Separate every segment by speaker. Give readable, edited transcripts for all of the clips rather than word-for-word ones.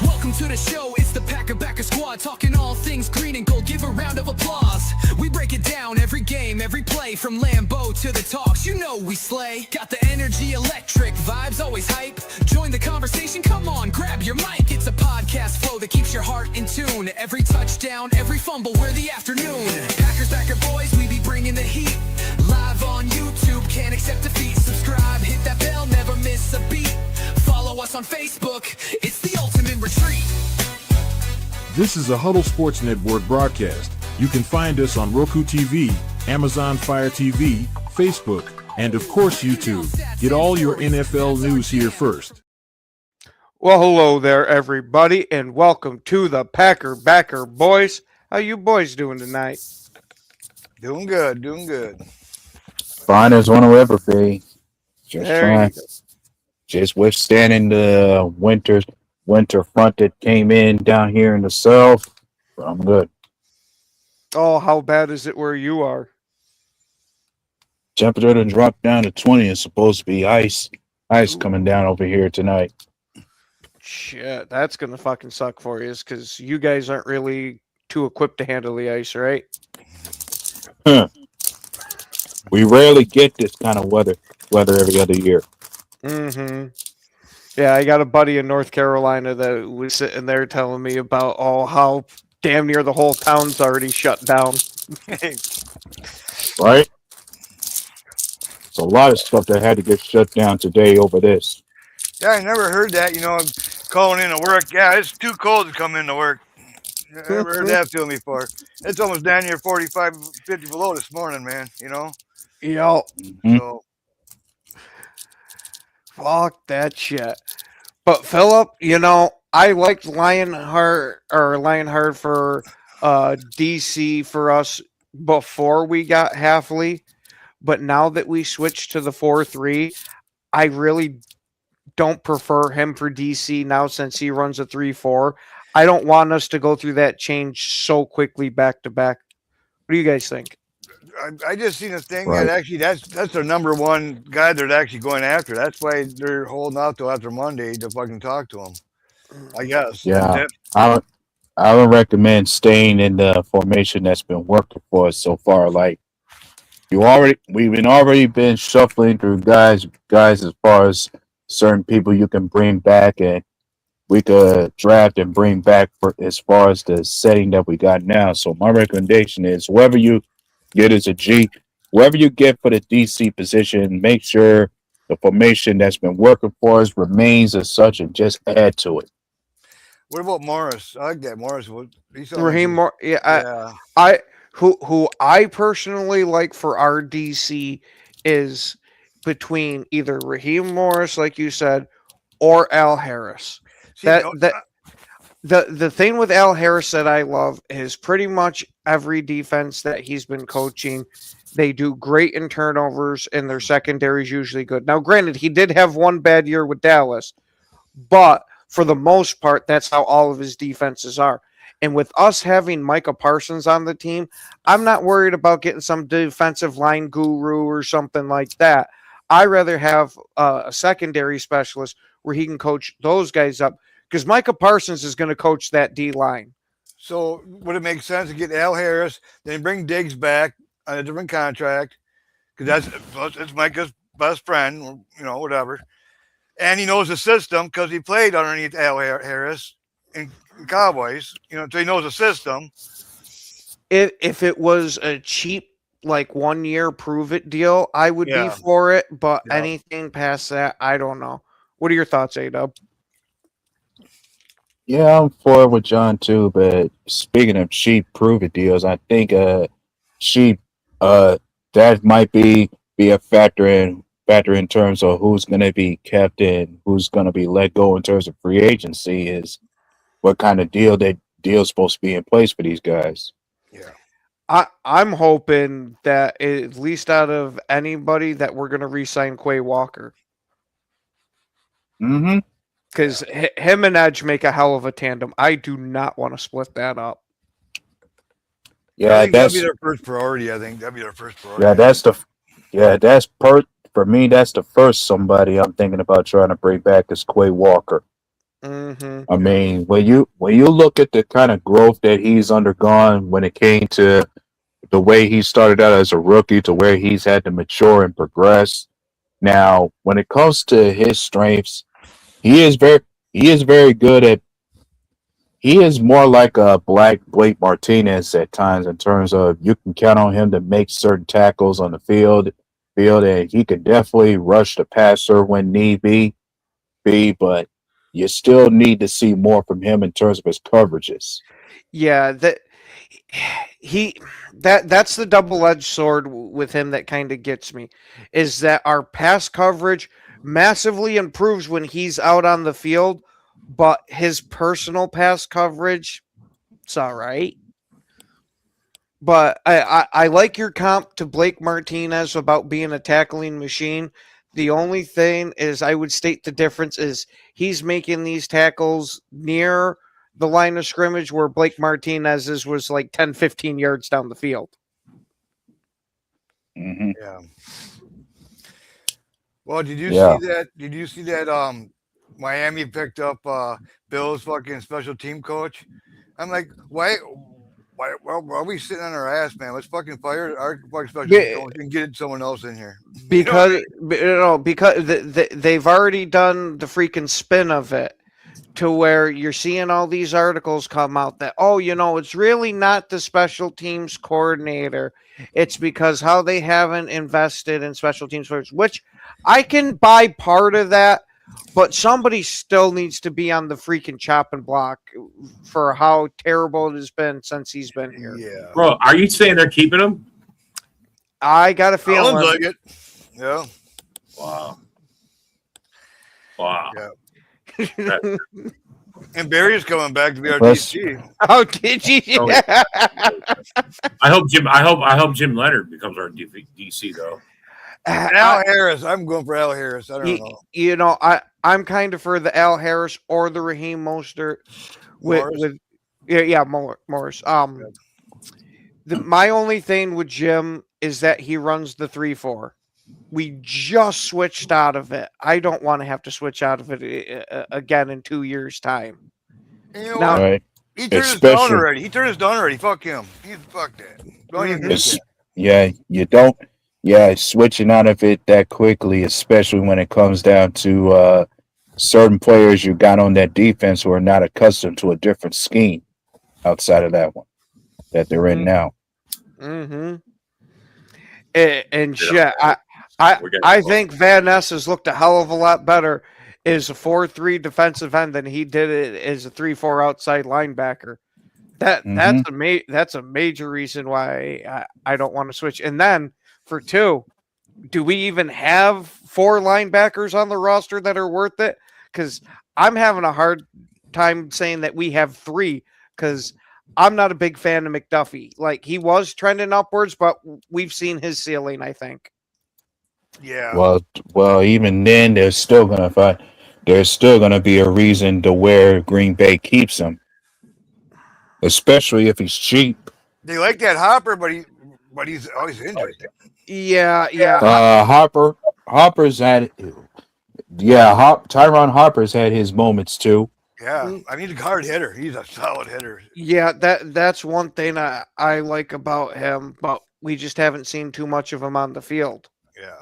Speaker 1: Welcome to the show, it's the Packer Backer Squad, talking all things green and gold. Give a round of applause. We break it down, every game, every play, from Lambeau to the talks, you know we slay. Got the energy, electric vibes, always hype. Join the conversation, come on, grab your mic. It's a podcast flow that keeps your heart in tune. Every touchdown, every fumble, we're the afternoon. Packers Backer boys, we be bringing the heat. Live on YouTube, can't accept defeat. Subscribe, hit that bell, never miss a beat. Follow us on Facebook, it's the ultimate retreat.
Speaker 2: This is a Huddle Sports Network broadcast. You can find us on Roku TV, Amazon Fire TV, Facebook, and of course YouTube. Get all your NFL news here first.
Speaker 3: Well, hello there, everybody, and welcome to the Packer Backer Boys. How you boys doing tonight?
Speaker 4: Doing good, doing good.
Speaker 5: Fine as one will ever be. Just
Speaker 3: There you
Speaker 5: fine.
Speaker 3: go.
Speaker 5: Just withstanding the winter front that came in down here in the south. I'm good.
Speaker 3: Oh, how bad is it where you are?
Speaker 5: Temperature done dropped down to 20. It's supposed to be ice coming down over here tonight.
Speaker 3: Shit, that's gonna fucking suck for you, because you guys aren't really too equipped to handle the ice, right?
Speaker 5: We rarely get this kind of weather every other year.
Speaker 3: Mm-hmm. Yeah, I got a buddy in North Carolina that was sitting there telling me about how damn near the whole town's already shut down.
Speaker 5: Right? It's a lot of stuff that had to get shut down today over this.
Speaker 4: Yeah, I never heard that, calling in to work. Yeah, it's too cold to come into work. I never heard that feeling before. It's almost down here 45, 50 below this morning, man,
Speaker 3: Yo,
Speaker 4: So,
Speaker 3: fuck that shit. But Philip, I liked Lionheart for DC for us before we got Halfley, but now that we switched to the 4-3, I really don't prefer him for DC now since he runs a 3-4. I don't want us to go through that change so quickly back to back. What do you guys think?
Speaker 4: I just seen a thing
Speaker 5: Right.
Speaker 4: that actually that's their number one guy they're actually going after. That's why they're holding out till after Monday to fucking talk to him, I guess.
Speaker 5: Yeah. I would recommend staying in the formation that's been working for us so far. Like we've already been shuffling through guys as far as certain people you can bring back, and we could draft and bring back for as far as the setting that we got now. So my recommendation is whoever you get as a G, whoever you get for the DC position, make sure the formation that's been working for us remains as such, and just add to it.
Speaker 4: What about Morris? I like that Morris.
Speaker 3: Raheem Moore,
Speaker 4: Yeah.
Speaker 3: Who I personally like for our DC is between either Raheem Morris, like you said, or Al Harris.
Speaker 4: See,
Speaker 3: The thing with Al Harris that I love is pretty much every defense that he's been coaching, they do great in turnovers, and their secondary is usually good. Now, granted, he did have one bad year with Dallas, but for the most part, that's how all of his defenses are. And with us having Micah Parsons on the team, I'm not worried about getting some defensive line guru or something like that. I rather have a secondary specialist where he can coach those guys up, because Micah Parsons is going to coach that D line.
Speaker 4: So would it make sense to get Al Harris, then bring Diggs back on a different contract? Because it's Micah's best friend, whatever. And he knows the system because he played underneath Al Harris in Cowboys, so he knows the system.
Speaker 3: If it was a cheap, like 1 year prove it deal, I would
Speaker 4: Yeah.
Speaker 3: be for it. But
Speaker 4: Yeah.
Speaker 3: anything past that, I don't know. What are your thoughts, A-Dub?
Speaker 5: Yeah, I'm for it with John too. But speaking of cheap prove it deals, I think cheap that might be a factor in terms of who's going to be kept and who's going to be let go in terms of free agency, is what kind of deal's supposed to be in place for these guys.
Speaker 4: Yeah.
Speaker 3: I'm hoping that at least out of anybody that we're going to re-sign Quay Walker,
Speaker 5: Mm-hmm.
Speaker 3: because him and Edge make a hell of a tandem. I do not want to split that up.
Speaker 5: Yeah,
Speaker 4: that'd
Speaker 5: that's
Speaker 4: be their first priority. I think that'd be their first priority.
Speaker 5: for me. That's the first somebody I'm thinking about trying to bring back is Quay Walker.
Speaker 3: Mm-hmm.
Speaker 5: I mean, when you look at the kind of growth that he's undergone when it came to the way he started out as a rookie to where he's had to mature and progress. Now, when it comes to his strengths, he is very he is very good at he is more like a black Blake Martinez at times in terms of you can count on him to make certain tackles on the field and he could definitely rush the passer when need be, but you still need to see more from him in terms of his coverages.
Speaker 3: Yeah, he that's the double-edged sword with him that kind of gets me is that our pass coverage massively improves when he's out on the field, but his personal pass coverage, it's all right. But I like your comp to Blake Martinez about being a tackling machine. The only thing is I would state the difference is he's making these tackles near the line of scrimmage where Blake Martinez's was like 10, 15 yards down the field.
Speaker 5: Mm-hmm.
Speaker 4: Yeah. Well, did you
Speaker 5: Yeah.
Speaker 4: see that? Did you see that? Miami picked up Bill's fucking special team coach. I'm like, why are we sitting on our ass, man? Let's fucking fire our fucking special team coach and get someone else in here.
Speaker 3: Because they've already done the freaking spin of it to where you're seeing all these articles come out that it's really not the special teams coordinator, it's because how they haven't invested in special teams players, which I can buy part of that, but somebody still needs to be on the freaking chopping block for how terrible it has been since he's been here.
Speaker 4: Yeah.
Speaker 6: Bro, are you saying they're keeping him?
Speaker 3: I got a feeling.
Speaker 4: Sounds like it. Yeah.
Speaker 6: Wow. Wow.
Speaker 4: Yeah. And Barry's coming back to be our
Speaker 5: Plus-
Speaker 4: DC.
Speaker 3: Oh, did you?
Speaker 6: Oh, I hope Jim Leonard becomes our DC though.
Speaker 4: Al Harris. I'm going for Al Harris. I don't know.
Speaker 3: I'm kind of for the Al Harris or the Raheem Mostert
Speaker 4: Morris?
Speaker 3: Morris. My only thing with Jim is that he runs the 3-4. We just switched out of it. I don't want to have to switch out of it again in 2 years' time.
Speaker 4: And you know
Speaker 3: Now-
Speaker 4: what?
Speaker 5: Right.
Speaker 4: He turned us down
Speaker 5: especially-
Speaker 4: already. Fuck him. Fuck that. Don't even do
Speaker 5: It's,
Speaker 4: that.
Speaker 5: yeah, you don't. Yeah, switching out of it that quickly, especially when it comes down to certain players you got on that defense who are not accustomed to a different scheme outside of that one that they're in now.
Speaker 3: Mm-hmm. And
Speaker 6: Yeah.
Speaker 3: I think Van Ness has looked a hell of a lot better as a 4-3 defensive end than he did it as a 3-4 outside linebacker. That's a major reason why I don't want to switch. And then for 2, do we even have 4 linebackers on the roster that are worth it? Because I'm having a hard time saying that we have 3 because I'm not a big fan of McDuffie. Like, he was trending upwards, but we've seen his ceiling, I think.
Speaker 4: Yeah.
Speaker 5: Well, even then, there's still gonna be a reason to where Green Bay keeps him, especially if he's cheap.
Speaker 4: They like that Hopper, but he's always injured.
Speaker 3: Yeah.
Speaker 5: Hopper's had, Tyron Harper's had his moments too.
Speaker 4: Yeah. I mean, he's a hard hitter. He's a solid hitter.
Speaker 3: Yeah, that's one thing I like about him, but we just haven't seen too much of him on the field.
Speaker 4: Yeah.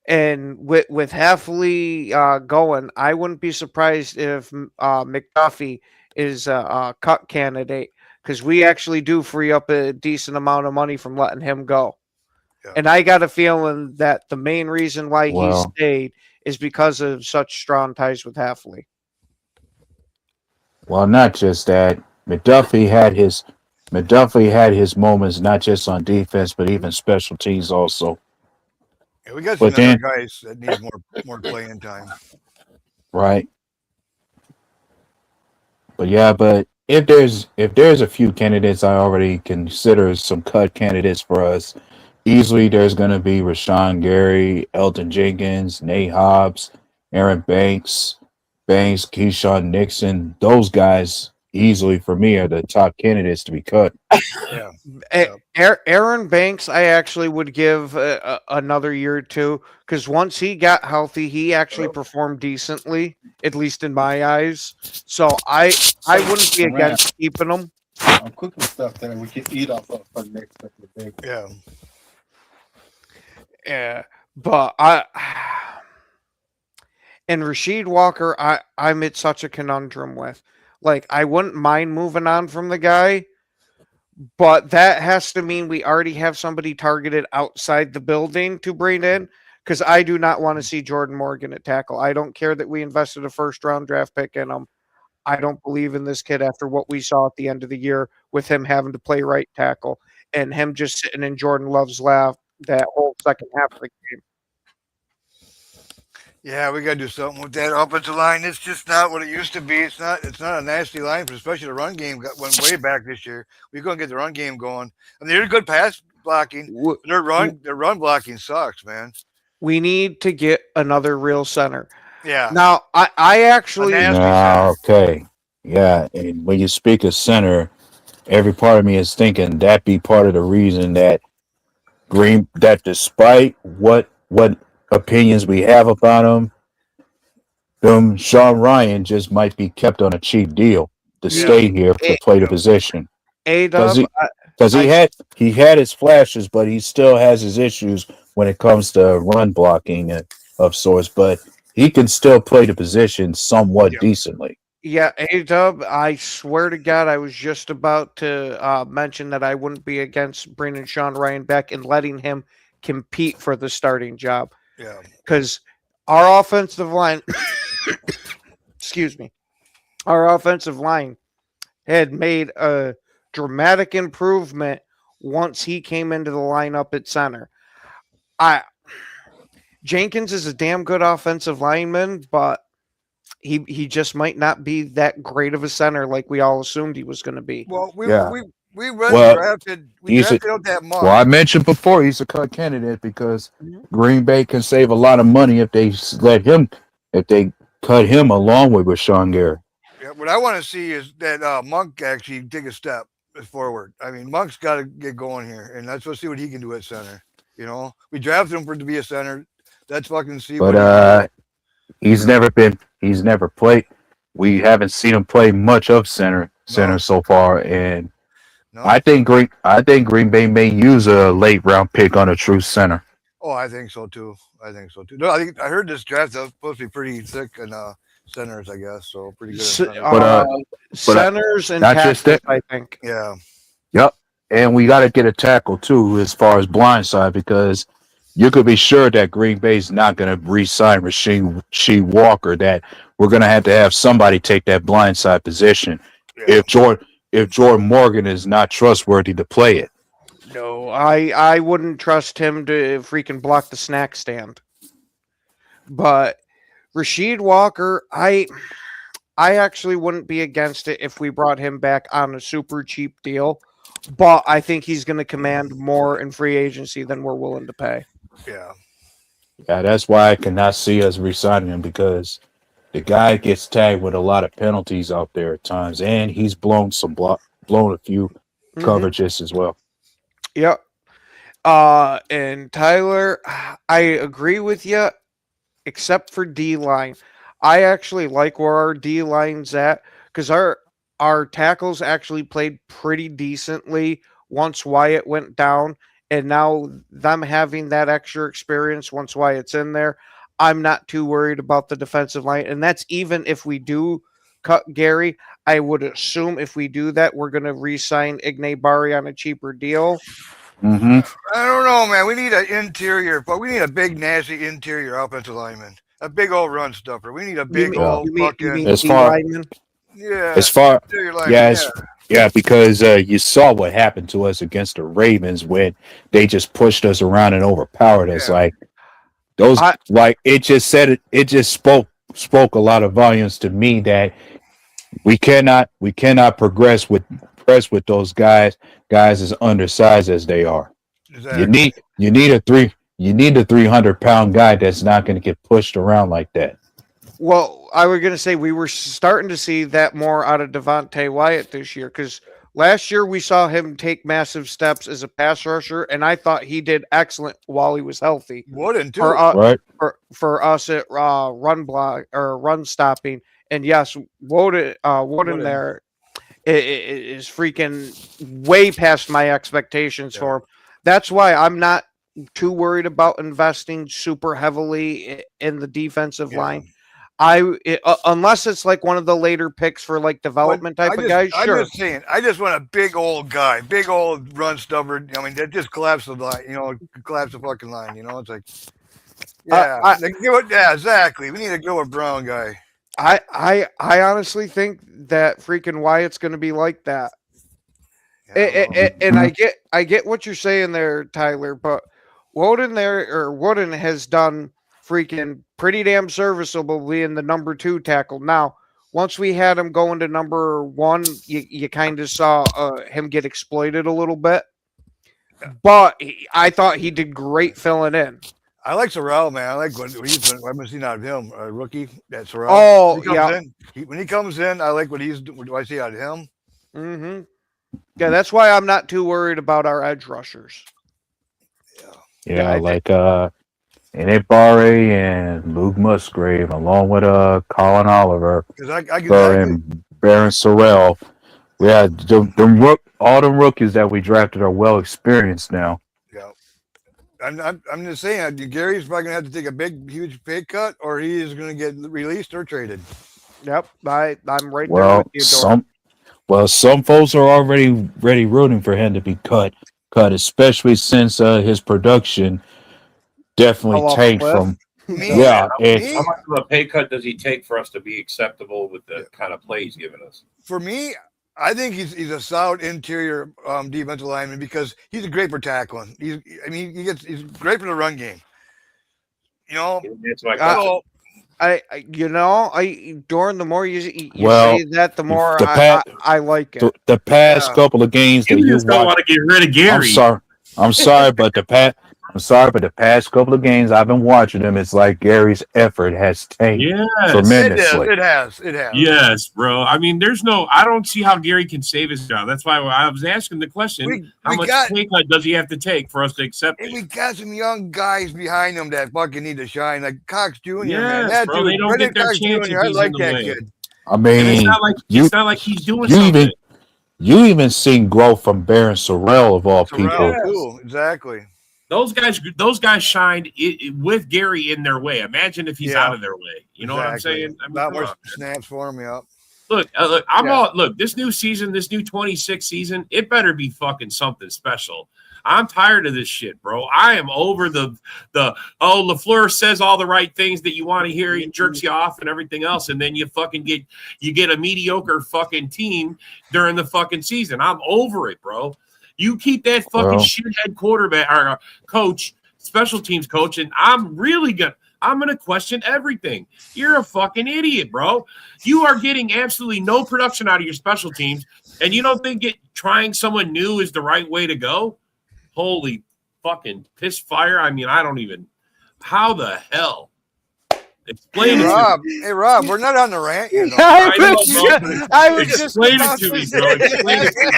Speaker 3: And with Hafley going, I wouldn't be surprised if McDuffie is a cut candidate because we actually do free up a decent amount of money from letting him go.
Speaker 4: Yeah.
Speaker 3: And I got a feeling that the main reason why he
Speaker 5: Well-
Speaker 3: stayed is because of such strong ties with Hafley.
Speaker 5: Well, not just that. McDuffie had his moments, not just on defense, but even special teams also.
Speaker 4: Yeah, we got some
Speaker 5: But
Speaker 4: other
Speaker 5: then-
Speaker 4: guys that need more playing time.
Speaker 5: Right. But if there's a few candidates I already consider some cut candidates for us, easily there's gonna be Rashawn Gary, Elton Jenkins, Nate Hobbs, Aaron Banks, Keyshawn Nixon. Those guys easily for me are the top candidates to be cut.
Speaker 3: Aaron Banks, I actually would give another year or two because once he got healthy, he actually performed decently, at least in my eyes. So I wouldn't be against keeping him.
Speaker 7: I'm cooking stuff that we can eat off of for the next couple of days.
Speaker 4: Yeah.
Speaker 3: Yeah, but and Rasheed Walker, I'm at such a conundrum with. Like, I wouldn't mind moving on from the guy, but that has to mean we already have somebody targeted outside the building to bring in. Because I do not want to see Jordan Morgan at tackle. I don't care that we invested a first-round draft pick in him. I don't believe in this kid after what we saw at the end of the year with him having to play right tackle and him just sitting in Jordan Love's lap that whole second half of the game.
Speaker 4: Yeah, we got to do something with that offensive line. It's just not what it used to be. It's not a nasty line, especially the run game went way back this year. We're going to get the run game going. I mean, they're good pass blocking. Their run blocking sucks, man.
Speaker 3: We need to get another real center.
Speaker 4: Yeah.
Speaker 3: Now, I actually...
Speaker 5: Okay. Yeah, and when you speak of center, every part of me is thinking that be part of the reason that despite what opinions we have about him, Sean Ryan just might be kept on a cheap deal to stay here to play the position. Because he had his flashes, but he still has his issues when it comes to run blocking of sorts. But he can still play the position somewhat decently.
Speaker 3: Yeah, A-Dub, I swear to God, I was just about to mention that I wouldn't be against bringing Sean Ryan back and letting him compete for the starting job.
Speaker 4: Yeah.
Speaker 3: Because our offensive line, excuse me, our offensive line had made a dramatic improvement once he came into the lineup at center. Jenkins is a damn good offensive lineman, but he just might not be that great of a center like we all assumed he was going to be.
Speaker 4: Well, we drafted out that Monk.
Speaker 5: Well, I mentioned before he's a cut candidate because Green Bay can save a lot of money if they cut him along with Rashawn Gary.
Speaker 4: Yeah, what I want to see is that Monk actually take a step forward. I mean, Monk's got to get going here, and let's see what he can do at center. You know, we drafted him to be a center. Let's fucking see.
Speaker 5: But he's never played. We haven't seen him play much of center so far, and I think Green Bay may use a late round pick on a true center.
Speaker 4: Oh, I think so too. No, I heard this draft is supposed to be pretty thick in centers, I guess. So pretty good.
Speaker 3: Centers and
Speaker 5: not
Speaker 3: tackles,
Speaker 5: just that.
Speaker 3: I think.
Speaker 4: Yeah.
Speaker 5: Yep. And we got to get a tackle too, as far as blindside, because you could be sure that Green Bay's not going to re-sign Rasheed Walker. That we're going to have somebody take that blindside position if Jordan Morgan is not trustworthy to play it.
Speaker 3: No, I wouldn't trust him to freaking block the snack stand. But Rasheed Walker, I actually wouldn't be against it if we brought him back on a super cheap deal. But I think he's going to command more in free agency than we're willing to pay.
Speaker 4: Yeah.
Speaker 5: Yeah, that's why I cannot see us re-signing him, because the guy gets tagged with a lot of penalties out there at times, and he's blown a few coverages as well.
Speaker 3: Yep. And Tyler, I agree with you, except for D-line. I actually like where our D-line's at, because our tackles actually played pretty decently once Wyatt went down, and now them having that extra experience once Wyatt's in there, I'm not too worried about the defensive line. And that's even if we do cut Gary. I would assume if we do that, we're going to re-sign Ignabari on a cheaper deal.
Speaker 5: Mm-hmm.
Speaker 4: I don't know, man. We need an interior, but we need a big, nasty interior offensive lineman. A big old run stuffer. We need a big old fucking.
Speaker 5: As far, because you saw what happened to us against the Ravens when they just pushed us around and overpowered us. It just spoke a lot of volumes to me that we cannot progress with those guys as undersized as they are.
Speaker 4: Exactly.
Speaker 5: You need a 300-pound guy that's not going to get pushed around like that.
Speaker 3: Well, I was going to say we were starting to see that more out of Devontae Wyatt this year because last year we saw him take massive steps as a pass rusher, and I thought he did excellent while he was healthy
Speaker 4: Wooden too.
Speaker 5: Right?
Speaker 3: for us at run block or run stopping. And yes, Woden there is freaking way past my expectations for him. That's why I'm not too worried about investing super heavily in the defensive line. Unless it's like one of the later picks for like development type of guys, sure.
Speaker 4: I'm just saying, I just want a big old guy, big old run stubborn. I mean, that just collapse the line, collapse the fucking line. It's like, exactly. We need a Gilbert Brown guy.
Speaker 3: I honestly think that freaking Wyatt's going to be like that. And I get what you're saying there, Tyler, but Wooden has done freaking pretty damn serviceable being the number 2 tackle. Now, once we had him going to number 1, you kind of saw him get exploited a little bit. But I thought he did great filling in.
Speaker 4: I like Sorrell, man. I like what he's been. What I've seen out of him, a rookie. That's Sorrell.
Speaker 3: Oh, yeah.
Speaker 4: When he comes in, I like what I see out of him.
Speaker 3: Mm-hmm. Yeah, that's why I'm not too worried about our edge rushers.
Speaker 5: Yeah, like Barre and Luke Musgrave, along with Colin Oliver, and Baron Sorrell. We had all them rookies that we drafted are well experienced now.
Speaker 4: Yeah, I'm just saying, Gary's probably gonna have to take a huge pay cut, or he is gonna get released or traded.
Speaker 3: Yep, I'm right there with you.
Speaker 5: Some folks are already rooting for him to be cut, especially since his production definitely tanked from.
Speaker 6: How much of a pay cut does he take for us to be acceptable with the kind of play he's given us?
Speaker 4: For me, I think he's a solid interior defensive lineman because he's great for tackling. He's great for the run game.
Speaker 6: That's my question.
Speaker 3: Dorn, the more you say that, the more I like it.
Speaker 5: The past couple of games that you
Speaker 6: just don't want to get rid of Gary.
Speaker 5: I'm sorry, but the past couple of games I've been watching him, it's like Gary's effort has tanked tremendously.
Speaker 4: It has.
Speaker 6: Yes, bro. I mean, I don't see how Gary can save his job. That's why I was asking the question: how much pay cut does he have to take for us to accept it?
Speaker 4: We got some young guys behind him that fucking need to shine, like Cox Jr.
Speaker 6: Yes,
Speaker 4: man.
Speaker 6: bro, they don't get their chance.
Speaker 4: I like that kid.
Speaker 5: I mean,
Speaker 6: it's not like he's doing something.
Speaker 5: You even seen growth from Baron Sorrell of all people.
Speaker 4: Too. Exactly.
Speaker 6: Those guys shined with Gary in their way. Imagine if he's out of their way. You know what I'm saying? I mean,
Speaker 4: not more snaps for him. Yeah.
Speaker 6: Look, this new season, this new 26 season, it better be fucking something special. I'm tired of this shit, bro. I am over the LaFleur says all the right things that you want to hear. He jerks you off and everything else, and then you fucking get a mediocre fucking team during the fucking season. I'm over it, bro. You keep that fucking shithead quarterback or coach, special teams coach, and I'm gonna question everything. You're a fucking idiot, bro. You are getting absolutely no production out of your special teams, and you don't think trying someone new is the right way to go? Holy fucking piss fire! I mean, I don't even. How the hell? Explain it to me.
Speaker 4: Hey, Rob, we're not on the rant.
Speaker 3: I was just
Speaker 6: explain it to me, bro. Explain it to me.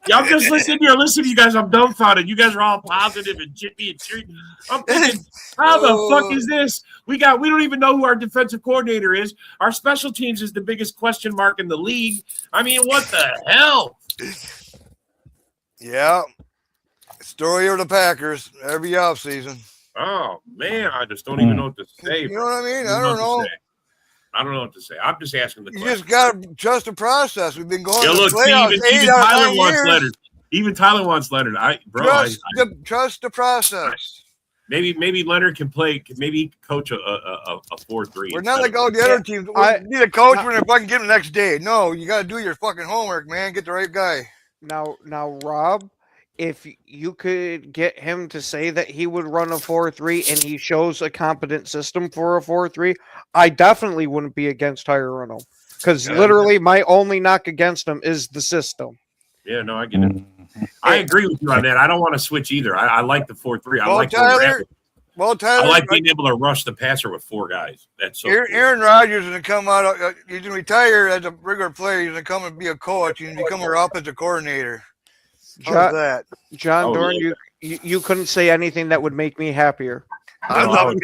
Speaker 6: Yeah, I'm just listening to you guys. I'm dumbfounded. You guys are all positive and chippy and cheery. I'm thinking, how the fuck is this? We don't even know who our defensive coordinator is. Our special teams is the biggest question mark in the league. I mean, what the hell?
Speaker 4: Yeah. Story of the Packers every offseason.
Speaker 6: Oh, man, I just don't even know what to say.
Speaker 4: You know what I mean? I don't know.
Speaker 6: I don't know what to say. I'm just asking the question.
Speaker 4: You just got to trust the process. We've been going to
Speaker 6: look,
Speaker 4: the playoffs
Speaker 6: even Tyler wants letters. Even Tyler wants Leonard.
Speaker 4: Trust the process.
Speaker 6: Maybe Leonard can play. Maybe he can coach a 4-3.
Speaker 4: We're not like all the other teams. We need a coach when they're fucking get him the next day. No, you got to do your fucking homework, man. Get the right guy.
Speaker 3: Now, Rob, if you could get him to say that he would run a 4-3 and he shows a competent system for a 4-3, I definitely wouldn't be against hiring him. Because literally my only knock against him is the system.
Speaker 6: Yeah, no, I get it. I agree with you on that. I don't want to switch either. I like the 4-3. I like
Speaker 4: Tyler, Well,
Speaker 6: I
Speaker 4: Tyler,
Speaker 6: like being able to rush the passer with 4 guys. That's so cool.
Speaker 4: Aaron Rodgers is going to come out. He's going to retire as a regular player. He's going to come and be a coach. He's going to become our offensive coordinator. How's that?
Speaker 3: John
Speaker 6: Oh,
Speaker 3: Dorn,
Speaker 6: yeah.
Speaker 3: you couldn't say anything that would make me happier.
Speaker 4: I love it.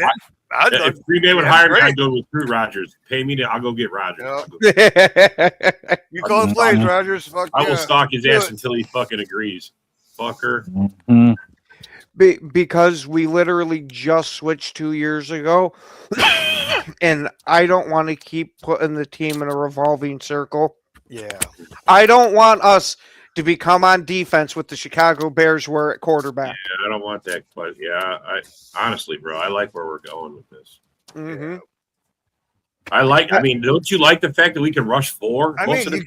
Speaker 6: If Green Bay would
Speaker 4: Yeah,
Speaker 6: hire me,
Speaker 4: great.
Speaker 6: I'd go recruit Rodgers. Pay me I'll go get Rodgers.
Speaker 4: Yeah. You call the plays, Rodgers. Fuck
Speaker 6: I will
Speaker 4: yeah.
Speaker 6: stalk his
Speaker 4: Do
Speaker 6: ass
Speaker 4: it.
Speaker 6: until he fucking agrees. Fucker.
Speaker 5: Mhm.
Speaker 3: Because we literally just switched 2 years ago, and I don't want to keep putting the team in a revolving circle.
Speaker 4: Yeah.
Speaker 3: I don't want us to become on defense with the Chicago Bears were at quarterback.
Speaker 6: Yeah, I don't want that. But yeah, I honestly, bro, I like where we're going with this.
Speaker 3: Hmm.
Speaker 6: I mean, don't you like the fact that we can rush 4?
Speaker 4: I
Speaker 6: most
Speaker 4: mean,
Speaker 6: of the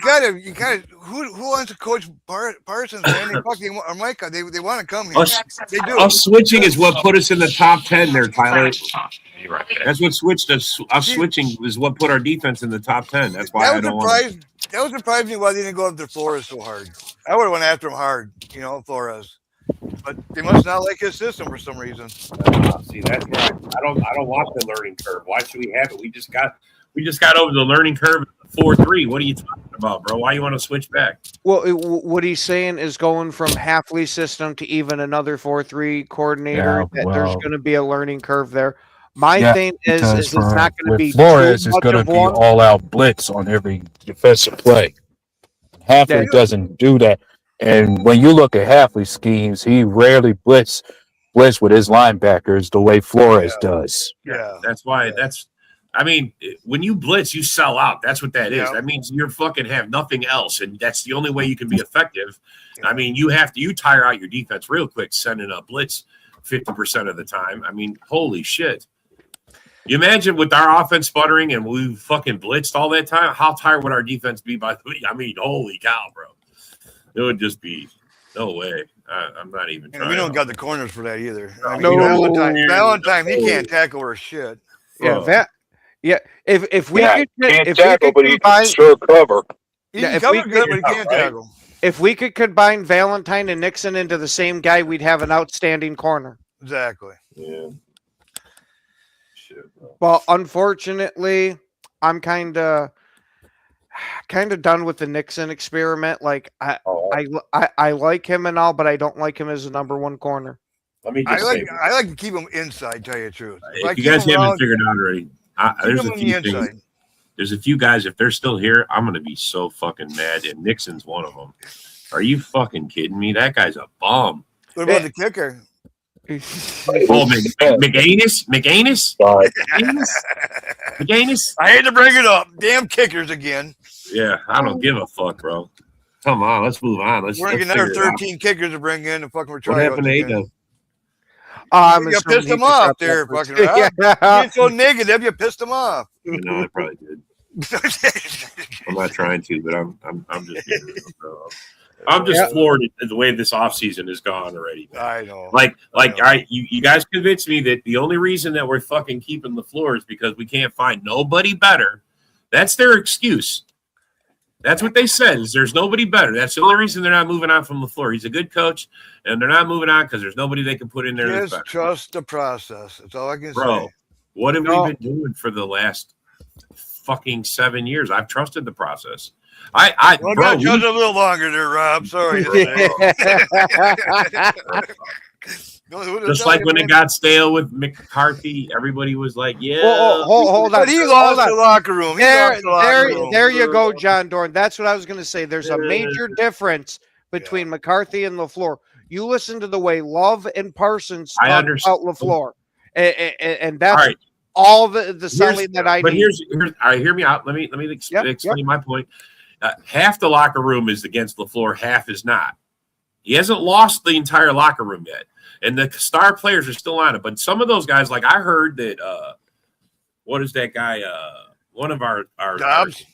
Speaker 4: you gotta. Who wants to coach Parsons, man? They fucking or Micah. They want to come here.
Speaker 6: Us,
Speaker 4: They do.
Speaker 6: us switching is what put us in the top 10 there, Tyler. That's what switched us. Us switching is what put our defense in the top 10. That's why I don't want.
Speaker 4: That was surprising me why they didn't go after Flores so hard. I would have went after him hard, Flores. But they must not like his system for some reason.
Speaker 6: See, that's why I don't want the learning curve. Why should we have it? We just got over the learning curve 4-3. What are you talking about, bro? Why you want to switch back?
Speaker 3: Well, what he's saying is going from Halfley's system to even another 4-3 coordinator.
Speaker 5: Yeah,
Speaker 3: There's
Speaker 5: well-
Speaker 3: going to be a learning curve there. My
Speaker 5: Yeah,
Speaker 3: thing is
Speaker 5: Because
Speaker 3: it's not going to
Speaker 5: with
Speaker 3: be
Speaker 5: Flores
Speaker 3: too
Speaker 5: is
Speaker 3: much
Speaker 5: going to
Speaker 3: of
Speaker 5: be
Speaker 3: one.
Speaker 5: all out blitz on every defensive play. Halfley
Speaker 3: Yeah.
Speaker 5: doesn't do that. And when you look at Halfley's schemes, he rarely blitz with his linebackers the way Flores does.
Speaker 4: Yeah.
Speaker 6: That's why. I mean, when you blitz, you sell out. That's what that is.
Speaker 4: Yeah.
Speaker 6: That means you're fucking have nothing else, and that's the only way you can be effective. I mean, you tire out your defense real quick, sending a blitz 50% of the time. I mean, holy shit. You imagine with our offense sputtering and we fucking blitzed all that time, how tired would our defense be by the way? I mean, holy cow, bro. It would just be no way. I'm not even
Speaker 4: And
Speaker 6: trying.
Speaker 4: we don't got the corners for that either. I mean,
Speaker 3: No.
Speaker 4: Valentine, he can't tackle or shit.
Speaker 3: Yeah,
Speaker 6: Bro.
Speaker 3: that. Yeah, if we
Speaker 5: Yeah,
Speaker 3: could
Speaker 5: can't
Speaker 3: if we
Speaker 5: tackle,
Speaker 3: could
Speaker 5: but he
Speaker 3: combine
Speaker 5: can sure cover.
Speaker 4: He
Speaker 3: Yeah,
Speaker 4: can
Speaker 3: if
Speaker 4: cover
Speaker 3: we
Speaker 4: good,
Speaker 3: could-
Speaker 4: but he can't
Speaker 6: right.
Speaker 4: tackle.
Speaker 3: if we could combine Valentine and Nixon into the same guy, we'd have an outstanding corner.
Speaker 4: Exactly.
Speaker 6: Yeah. Shit, bro.
Speaker 3: Well, unfortunately, I'm kind of done with the Nixon experiment. Like
Speaker 5: Oh,
Speaker 3: I like him and all, but I don't like him as a number 1 corner.
Speaker 6: Let me
Speaker 4: I
Speaker 6: just say,
Speaker 4: like to keep him inside. Tell you the truth. If I
Speaker 6: if you
Speaker 4: keep
Speaker 6: guys
Speaker 4: him
Speaker 6: haven't
Speaker 4: around,
Speaker 6: figured out already,
Speaker 4: keep
Speaker 6: there's
Speaker 4: him
Speaker 6: a
Speaker 4: on
Speaker 6: few
Speaker 4: the
Speaker 6: things.
Speaker 4: inside.
Speaker 6: There's a few guys. If they're still here, I'm gonna be so fucking mad. And Nixon's one of them. Are you fucking kidding me? That guy's a bum.
Speaker 4: What about the kicker?
Speaker 6: Oh, McAnus?
Speaker 5: sorry.
Speaker 6: McAnus?
Speaker 4: I hate to bring it up. Damn kickers again.
Speaker 6: Yeah, I don't give a fuck, bro. Come on, let's move on. Let's
Speaker 4: We're gonna
Speaker 6: let's
Speaker 4: get another
Speaker 6: figure it out.
Speaker 4: 13 kickers to bring in and fucking
Speaker 6: What
Speaker 4: try.
Speaker 6: happened to Ada?
Speaker 3: I'm
Speaker 4: You
Speaker 3: assuming
Speaker 4: pissed
Speaker 3: he
Speaker 4: him
Speaker 3: just
Speaker 4: off
Speaker 3: got
Speaker 4: there,
Speaker 3: that
Speaker 4: fucking
Speaker 3: first-
Speaker 4: Rob.
Speaker 3: Yeah.
Speaker 4: Being so negative, you pissed him off.
Speaker 6: No, I probably did. I'm not trying to, but I'm just being real, bro. I'm just
Speaker 3: Yeah.
Speaker 6: floored at the way this offseason has gone already, man.
Speaker 4: I know.
Speaker 6: Like,
Speaker 4: I
Speaker 6: all
Speaker 4: know.
Speaker 6: right, you guys convinced me that the only reason that we're fucking keeping the floor is because we can't find nobody better. That's their excuse. That's what they said, is there's nobody better. That's the only reason they're not moving on from the floor. He's a good coach, and they're not moving on because there's nobody they can put in there that's
Speaker 4: Just
Speaker 6: better.
Speaker 4: trust the process. That's all I can
Speaker 6: Bro,
Speaker 4: say.
Speaker 6: what have
Speaker 3: No.
Speaker 6: we been doing for the last fucking 7 years? I've trusted the process. I
Speaker 4: Well,
Speaker 6: bro,
Speaker 4: just a little longer there, Rob. Sorry.
Speaker 6: just like when it got stale with McCarthy, everybody was like, "Yeah."
Speaker 3: Hold on.
Speaker 4: But he
Speaker 3: hold
Speaker 4: lost
Speaker 3: on.
Speaker 4: the locker room. He
Speaker 3: There,
Speaker 4: lost the locker room.
Speaker 3: there you go, John Dorn. That's what I was going to say. There's a major difference between McCarthy and LaFleur. You listen to the way Love and Parsons
Speaker 6: I
Speaker 3: talk
Speaker 6: understand.
Speaker 3: about LaFleur, and that's
Speaker 6: All right,
Speaker 3: all the selling that I
Speaker 6: but
Speaker 3: need.
Speaker 6: here's all right. Hear me out. Let me
Speaker 3: Yep,
Speaker 6: explain my point. Half the locker room is against LaFleur, half is not. He hasn't lost the entire locker room yet, and the star players are still on it. But some of those guys, like I heard that, what is that guy? One of our
Speaker 4: Dobbs?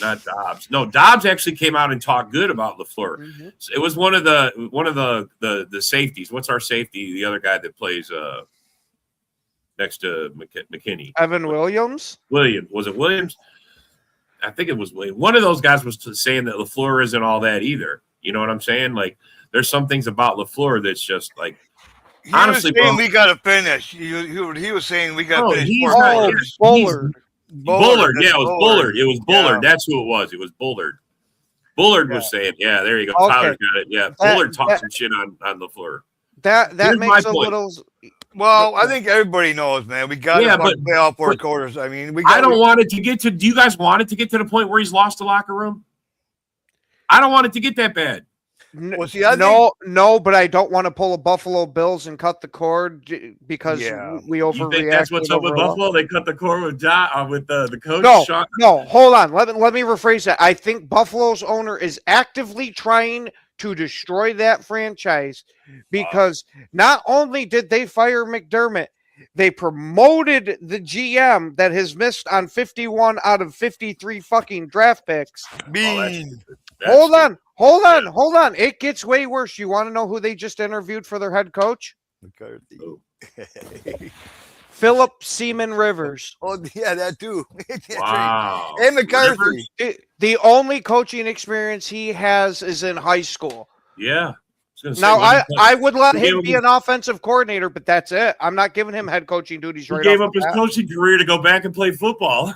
Speaker 6: not Dobbs. No, Dobbs actually came out and talked good about LaFleur.
Speaker 3: Mhm.
Speaker 6: It was one of the safeties. What's our safety? The other guy that plays next to McKinney.
Speaker 3: Evan Williams.
Speaker 6: Williams. Was it Williams? I think it was Williams. One of those guys was saying that LaFleur isn't all that either. You know what I'm saying? Like, there's some things about LaFleur that's just like,
Speaker 4: He
Speaker 6: Honestly,
Speaker 4: was saying
Speaker 6: bro.
Speaker 4: we got to finish. He was saying we got
Speaker 6: Oh,
Speaker 4: to finish.
Speaker 6: he's
Speaker 4: four
Speaker 6: not-
Speaker 3: Oh,
Speaker 4: quarters.
Speaker 3: Bullard.
Speaker 6: Bullard. Yeah, it was Bullard. It was Bullard.
Speaker 4: Yeah.
Speaker 6: That's who it was. It was Bullard. Bullard was saying, yeah, there you go.
Speaker 3: Okay.
Speaker 6: Tyler's got it. Yeah, Bullard talked some shit on LaFleur.
Speaker 3: That
Speaker 6: Here's
Speaker 3: makes
Speaker 6: my
Speaker 3: a
Speaker 6: point.
Speaker 3: little.
Speaker 4: Well, I think everybody knows, man. We got
Speaker 6: Yeah,
Speaker 4: to
Speaker 6: but-
Speaker 4: play all four
Speaker 6: but-
Speaker 4: quarters. I mean, we got.
Speaker 6: I don't want it to get to. Do you guys want it to get to the point where he's lost the locker room? I don't want it to get that bad.
Speaker 4: Well, see, I
Speaker 3: No, but I don't want to pull a Buffalo Bills and cut the cord because
Speaker 4: Yeah.
Speaker 3: we
Speaker 6: You
Speaker 3: overreacted.
Speaker 6: think that's what's up with
Speaker 3: overall.
Speaker 6: Buffalo? They cut the cord with with the coach.
Speaker 3: No,
Speaker 6: Sean?
Speaker 3: no, hold on. Let me rephrase that. I think Buffalo's owner is actively trying to destroy that franchise because not only did they fire McDermott, they promoted the GM that has missed on 51 out of 53 fucking draft picks.
Speaker 4: Bean.
Speaker 3: Hold on. It gets way worse. You want to know who they just interviewed for their head coach?
Speaker 4: McCarthy.
Speaker 3: Philip Seaman Rivers.
Speaker 4: Oh yeah, that too. That's right.
Speaker 6: Wow.
Speaker 4: And McCarthy.
Speaker 3: The only coaching experience he has is in high school.
Speaker 6: Yeah. was gonna say,
Speaker 3: Now,
Speaker 6: when
Speaker 3: I would let
Speaker 6: he
Speaker 3: him
Speaker 6: gave
Speaker 3: be
Speaker 6: him-
Speaker 3: an offensive coordinator, but that's it. I'm not giving him head coaching duties
Speaker 6: he
Speaker 3: right
Speaker 6: gave
Speaker 3: off
Speaker 6: up
Speaker 3: the
Speaker 6: his
Speaker 3: bat.
Speaker 6: coaching career to go back and play football.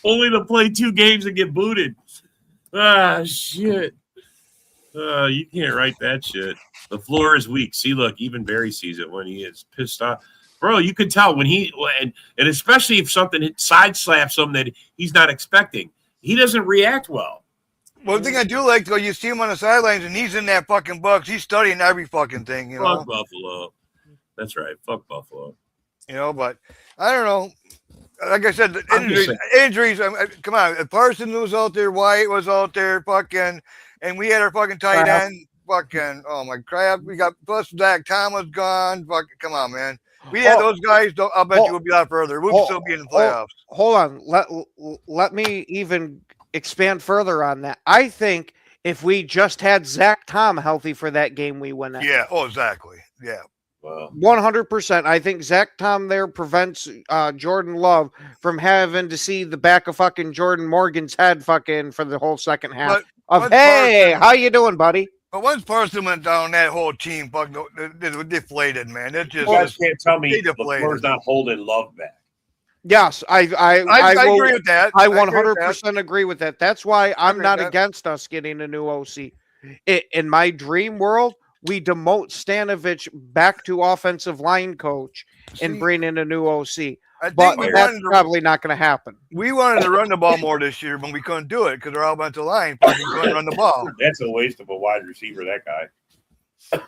Speaker 6: Only to play 2 games and get booted. Ah, shit. You can't write that shit. The floor is weak. See, look, even Barry sees it when he is pissed off. Bro, you could tell when and especially if something side slaps him that he's not expecting, he doesn't react well.
Speaker 4: One thing I do like though, you see him on the sidelines and he's in that fucking box. He's studying every fucking thing, you know.
Speaker 6: Fuck Buffalo. That's right. Fuck Buffalo.
Speaker 4: You know, but I don't know. Like I said, the
Speaker 6: I'm just
Speaker 4: injuries. Come on, if Parsons was out there, White was out there, fucking, and we had our fucking tight
Speaker 3: Crap.
Speaker 4: end, fucking. Oh my crap, we got plus Zach Thomas gone. Fucking, come on, man. We had those guys. I'll bet you would be out further. We'd still be in the playoffs.
Speaker 3: Hold on. Let me even expand further on that. I think if we just had Zach Tom healthy for that game, we win it.
Speaker 4: Yeah. Oh, exactly. Yeah.
Speaker 6: Well,
Speaker 3: 100%. I think Zach Tom there prevents Jordan Love from having to see the back of fucking Jordan Morgan's head fucking for the whole second half.
Speaker 4: But
Speaker 3: Hey,
Speaker 4: Parsons-
Speaker 3: how you doing, buddy?
Speaker 4: But once Parsons went down, that whole team fucking deflated, man. It just.
Speaker 6: you guys can't tell me
Speaker 4: They deflated.
Speaker 6: LaFleur's not holding Love back.
Speaker 3: Yes, I
Speaker 4: I
Speaker 3: will-
Speaker 4: agree with that.
Speaker 3: I
Speaker 4: agree with that.
Speaker 3: 100% agree with that. That's why I'm
Speaker 4: agree
Speaker 3: not
Speaker 4: with that.
Speaker 3: against us getting a new OC. In my dream world, we demote Stanovich back to offensive line coach and
Speaker 4: See,
Speaker 3: bring in a new OC.
Speaker 4: I
Speaker 3: But
Speaker 4: think
Speaker 3: that's probably not going to happen.
Speaker 4: we wanted to run the ball more this year, but we couldn't do it because our offensive line fucking couldn't run the ball.
Speaker 6: That's a waste of a wide receiver, that guy.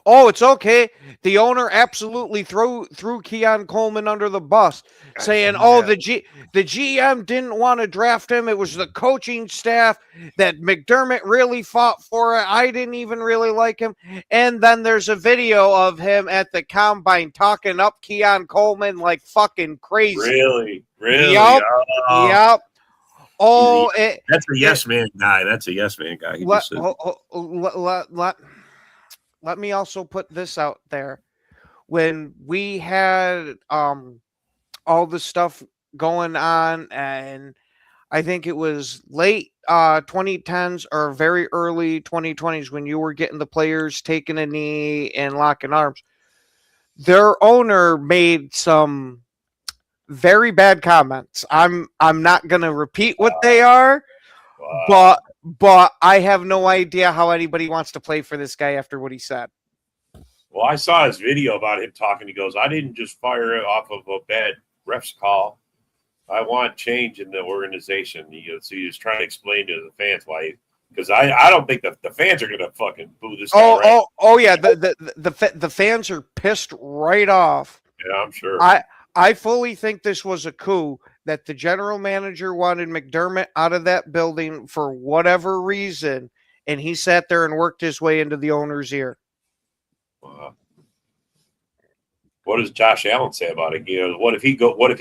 Speaker 3: Oh, it's okay. The owner absolutely threw Keon Coleman under the bus, saying, "Oh, the GM didn't want to draft him. It was the coaching staff that McDermott really fought for it. I didn't even really like him." And then there's a video of him at the combine talking up Keon Coleman like fucking crazy.
Speaker 6: Really?
Speaker 3: Yup.
Speaker 6: Oh,
Speaker 3: Yep. Oh,
Speaker 6: That's a yes man guy. That's a yes man guy. He
Speaker 3: let,
Speaker 6: just said-
Speaker 3: let me also put this out there. When we had all the stuff going on, and I think it was late 2010s or very early 2020s when you were getting the players taking a knee and locking arms, their owner made some very bad comments. I'm not going to repeat what they are.
Speaker 6: Wow.
Speaker 3: But I have no idea how anybody wants to play for this guy after what he said.
Speaker 6: Well, I saw his video about him talking. He goes, I didn't just fire it off of a bad ref's call. I want change in the organization. So he was trying to explain to the fans why. Because I don't think the fans are going to fucking boo this guy. Right?
Speaker 3: Oh yeah. The fans are pissed right off.
Speaker 6: Yeah, I'm sure.
Speaker 3: I fully think this was a coup, that the general manager wanted McDermott out of that building for whatever reason, and he sat there and worked his way into the owner's ear.
Speaker 6: What does Josh Allen say about it? You know, what if he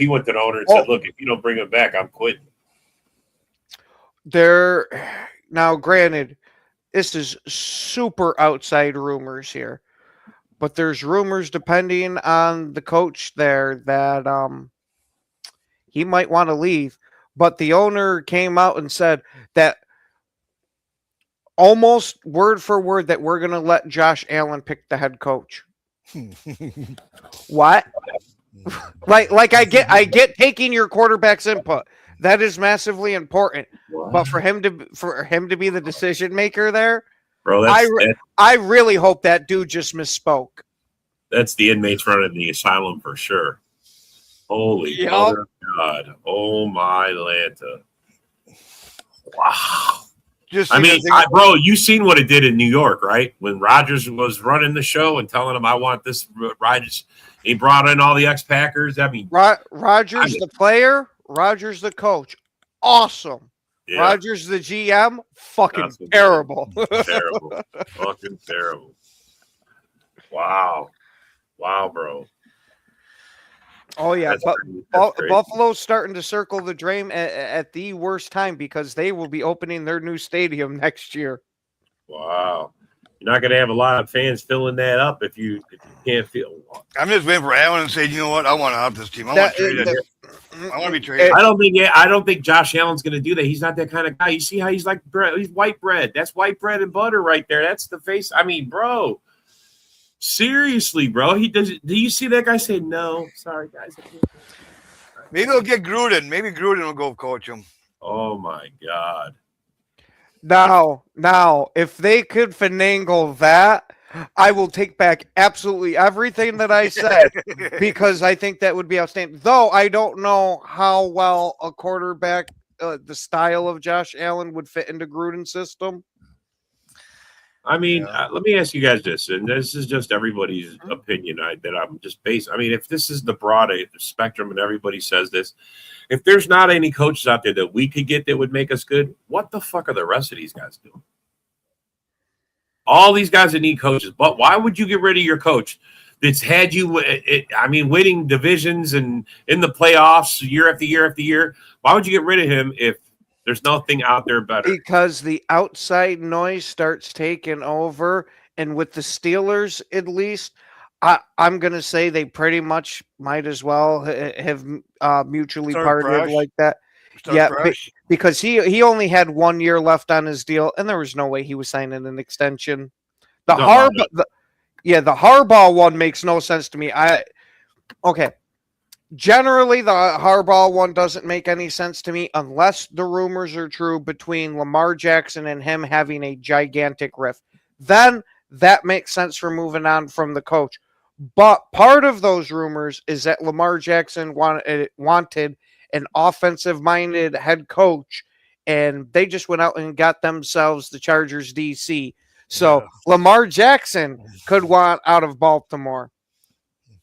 Speaker 6: went to the owner and said, "Look, if you don't bring him back, I'm quitting."
Speaker 3: Now, granted, this is super outside rumors here, but there's rumors depending on the coach there that he might want to leave. But the owner came out and said that almost word for word that we're going to let Josh Allen pick the head coach. What? like I get taking your quarterback's input. That is massively important. But for him to be the decision maker there,
Speaker 6: Bro,
Speaker 3: I really hope that dude just misspoke.
Speaker 6: that's the inmates running the asylum for sure. Holy mother of God. Oh my Lanta. Wow.
Speaker 4: Just
Speaker 6: I mean, bro, you seen what it did in New York, right? When Rodgers was running the show and telling him, I want this. Rodgers, he brought in all the ex-Packers. I mean,
Speaker 3: Rodgers the player, Rodgers the coach. Awesome.
Speaker 6: yeah,
Speaker 3: Rodgers the GM, fucking
Speaker 6: That's
Speaker 3: terrible.
Speaker 6: terrible. Fucking terrible. Wow. Wow, bro.
Speaker 3: Oh yeah,
Speaker 6: That's
Speaker 3: but
Speaker 6: crazy. That's crazy.
Speaker 3: Buffalo's starting to circle the drain at the worst time because they will be opening their new stadium next year.
Speaker 6: Wow. You're not going to have a lot of fans filling that up if you can't feel.
Speaker 4: I'm just waiting for Allen to say, you know what, I want to out this team. I want to trade it. I want to be traded.
Speaker 6: I don't think Josh Allen's going to do that. He's not that kind of guy. You see how he's like bread? He's white bread. That's white bread and butter right there. That's the face. I mean, bro. Seriously, bro. He does. Do you see that guy say no? Sorry, guys.
Speaker 4: Maybe they'll get Gruden. Maybe Gruden will go coach him.
Speaker 6: Oh my God.
Speaker 3: Now, if they could finagle that, I will take back absolutely everything that I said because I think that would be outstanding. Though I don't know how well a quarterback, the style of Josh Allen, would fit into Gruden's system.
Speaker 6: I mean, let me ask you guys this, and this is just everybody's opinion that I'm just based. I mean, if this is the broad spectrum and everybody says this, if there's not any coaches out there that we could get that would make us good, what the fuck are the rest of these guys doing? All these guys that need coaches, but why would you get rid of your coach that's had you, winning divisions and in the playoffs year after year after year? Why would you get rid of him if there's nothing out there better?
Speaker 3: Because the outside noise starts taking over, and with the Steelers, at least, I'm going to say they pretty much might as well have mutually parted like that. Because he only had 1 year left on his deal, and there was no way he was signing an extension. The Harbaugh one makes no sense to me. Generally, the Harbaugh one doesn't make any sense to me unless the rumors are true between Lamar Jackson and him having a gigantic rift. Then that makes sense for moving on from the coach. But part of those rumors is that Lamar Jackson wanted an offensive-minded head coach, and they just went out and got themselves the Chargers DC. So Lamar Jackson could want out of Baltimore.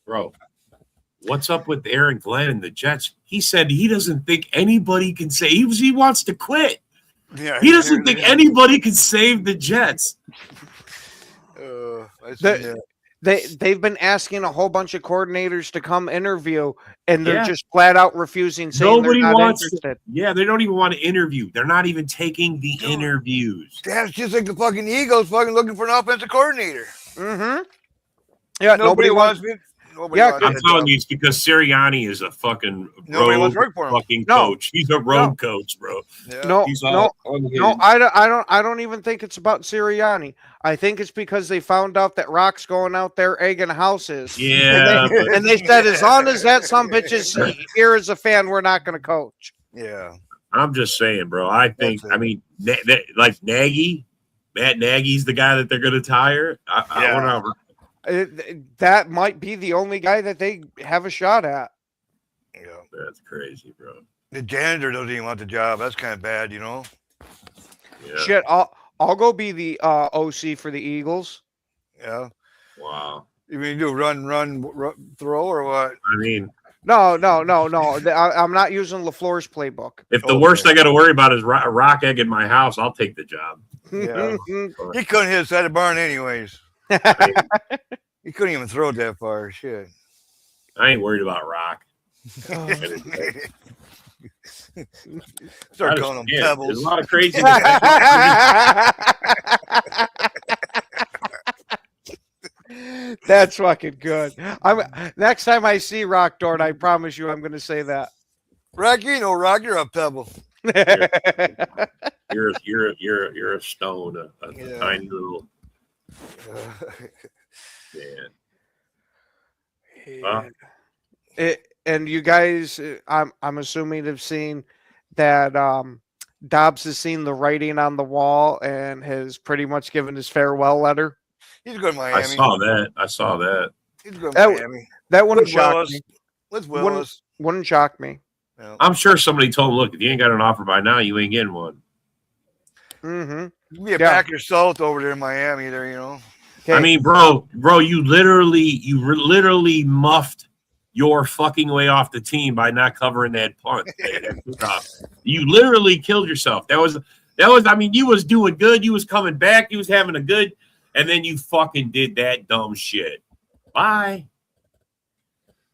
Speaker 6: Bro. What's up with Aaron Glenn and the Jets? He said he doesn't think anybody can save. He wants to quit.
Speaker 4: Yeah,
Speaker 6: he doesn't think anybody can save the Jets.
Speaker 3: They've been asking a whole bunch of coordinators to come interview, and they're just flat out refusing. Saying
Speaker 6: Nobody
Speaker 3: they're not
Speaker 6: wants
Speaker 3: interested.
Speaker 6: They don't even want to interview. They're not even taking the interviews.
Speaker 4: That's just like the fucking Eagles fucking looking for an offensive coordinator.
Speaker 3: Mm-hmm. Yeah, nobody wants me.
Speaker 6: I'm telling you, it's because Sirianni is a fucking rogue fucking coach. He's a rogue coach, bro.
Speaker 3: Yeah. I don't even think it's about Sirianni. I think it's because they found out that Rock's going out there egging houses.
Speaker 6: Yeah,
Speaker 3: and they said as long as that some bitch is here as a fan, we're not going to coach.
Speaker 4: Yeah,
Speaker 6: I'm just saying, bro. I think like Nagy, Matt Nagy's the guy that they're going to tire. Whatever.
Speaker 3: That might be the only guy that they have a shot at.
Speaker 4: Yeah,
Speaker 6: that's crazy, bro.
Speaker 4: The janitor doesn't even want the job. That's kind of bad, you know.
Speaker 3: Yeah. Shit, I'll go be the OC for the Eagles.
Speaker 4: Yeah.
Speaker 6: Wow.
Speaker 4: You mean do run, throw, or what?
Speaker 6: I mean,
Speaker 3: no. I'm not using LaFleur's playbook.
Speaker 6: If the worst I got to worry about is rock egg in my house, I'll take the job.
Speaker 4: Yeah. He couldn't hit the side of the barn anyways. He couldn't even throw it that far. Shit.
Speaker 6: I ain't worried about Rock.
Speaker 4: Start calling them pebbles.
Speaker 6: There's a lot of crazy.
Speaker 3: That's fucking good. Next time I see Rock Dorn, I promise you I'm going to say that.
Speaker 4: Rock, you know, Rock, you're a pebble.
Speaker 6: You're a stone, a
Speaker 4: Yeah.
Speaker 6: tiny little man. Well,
Speaker 3: And you guys, I'm assuming have seen that Dobbs has seen the writing on the wall and has pretty much given his farewell letter.
Speaker 4: He's going to
Speaker 6: I
Speaker 4: Miami.
Speaker 6: saw that.
Speaker 4: He's going to
Speaker 3: That-
Speaker 4: Miami.
Speaker 3: That wouldn't
Speaker 4: With
Speaker 3: shock
Speaker 4: Willis.
Speaker 3: me.
Speaker 4: With Willis.
Speaker 3: Wouldn't shock me.
Speaker 4: Yeah.
Speaker 6: I'm sure somebody told him, look, if you ain't got an offer by now, you ain't getting one.
Speaker 3: Mm-hmm.
Speaker 4: You be a
Speaker 3: Yeah.
Speaker 4: Packers South over there in Miami there, you know.
Speaker 6: I mean, bro, you literally muffed your fucking way off the team by not covering that punt. You literally killed yourself. That was. I mean, you was doing good. You was coming back. You was having a good, and then you fucking did that dumb shit. Bye.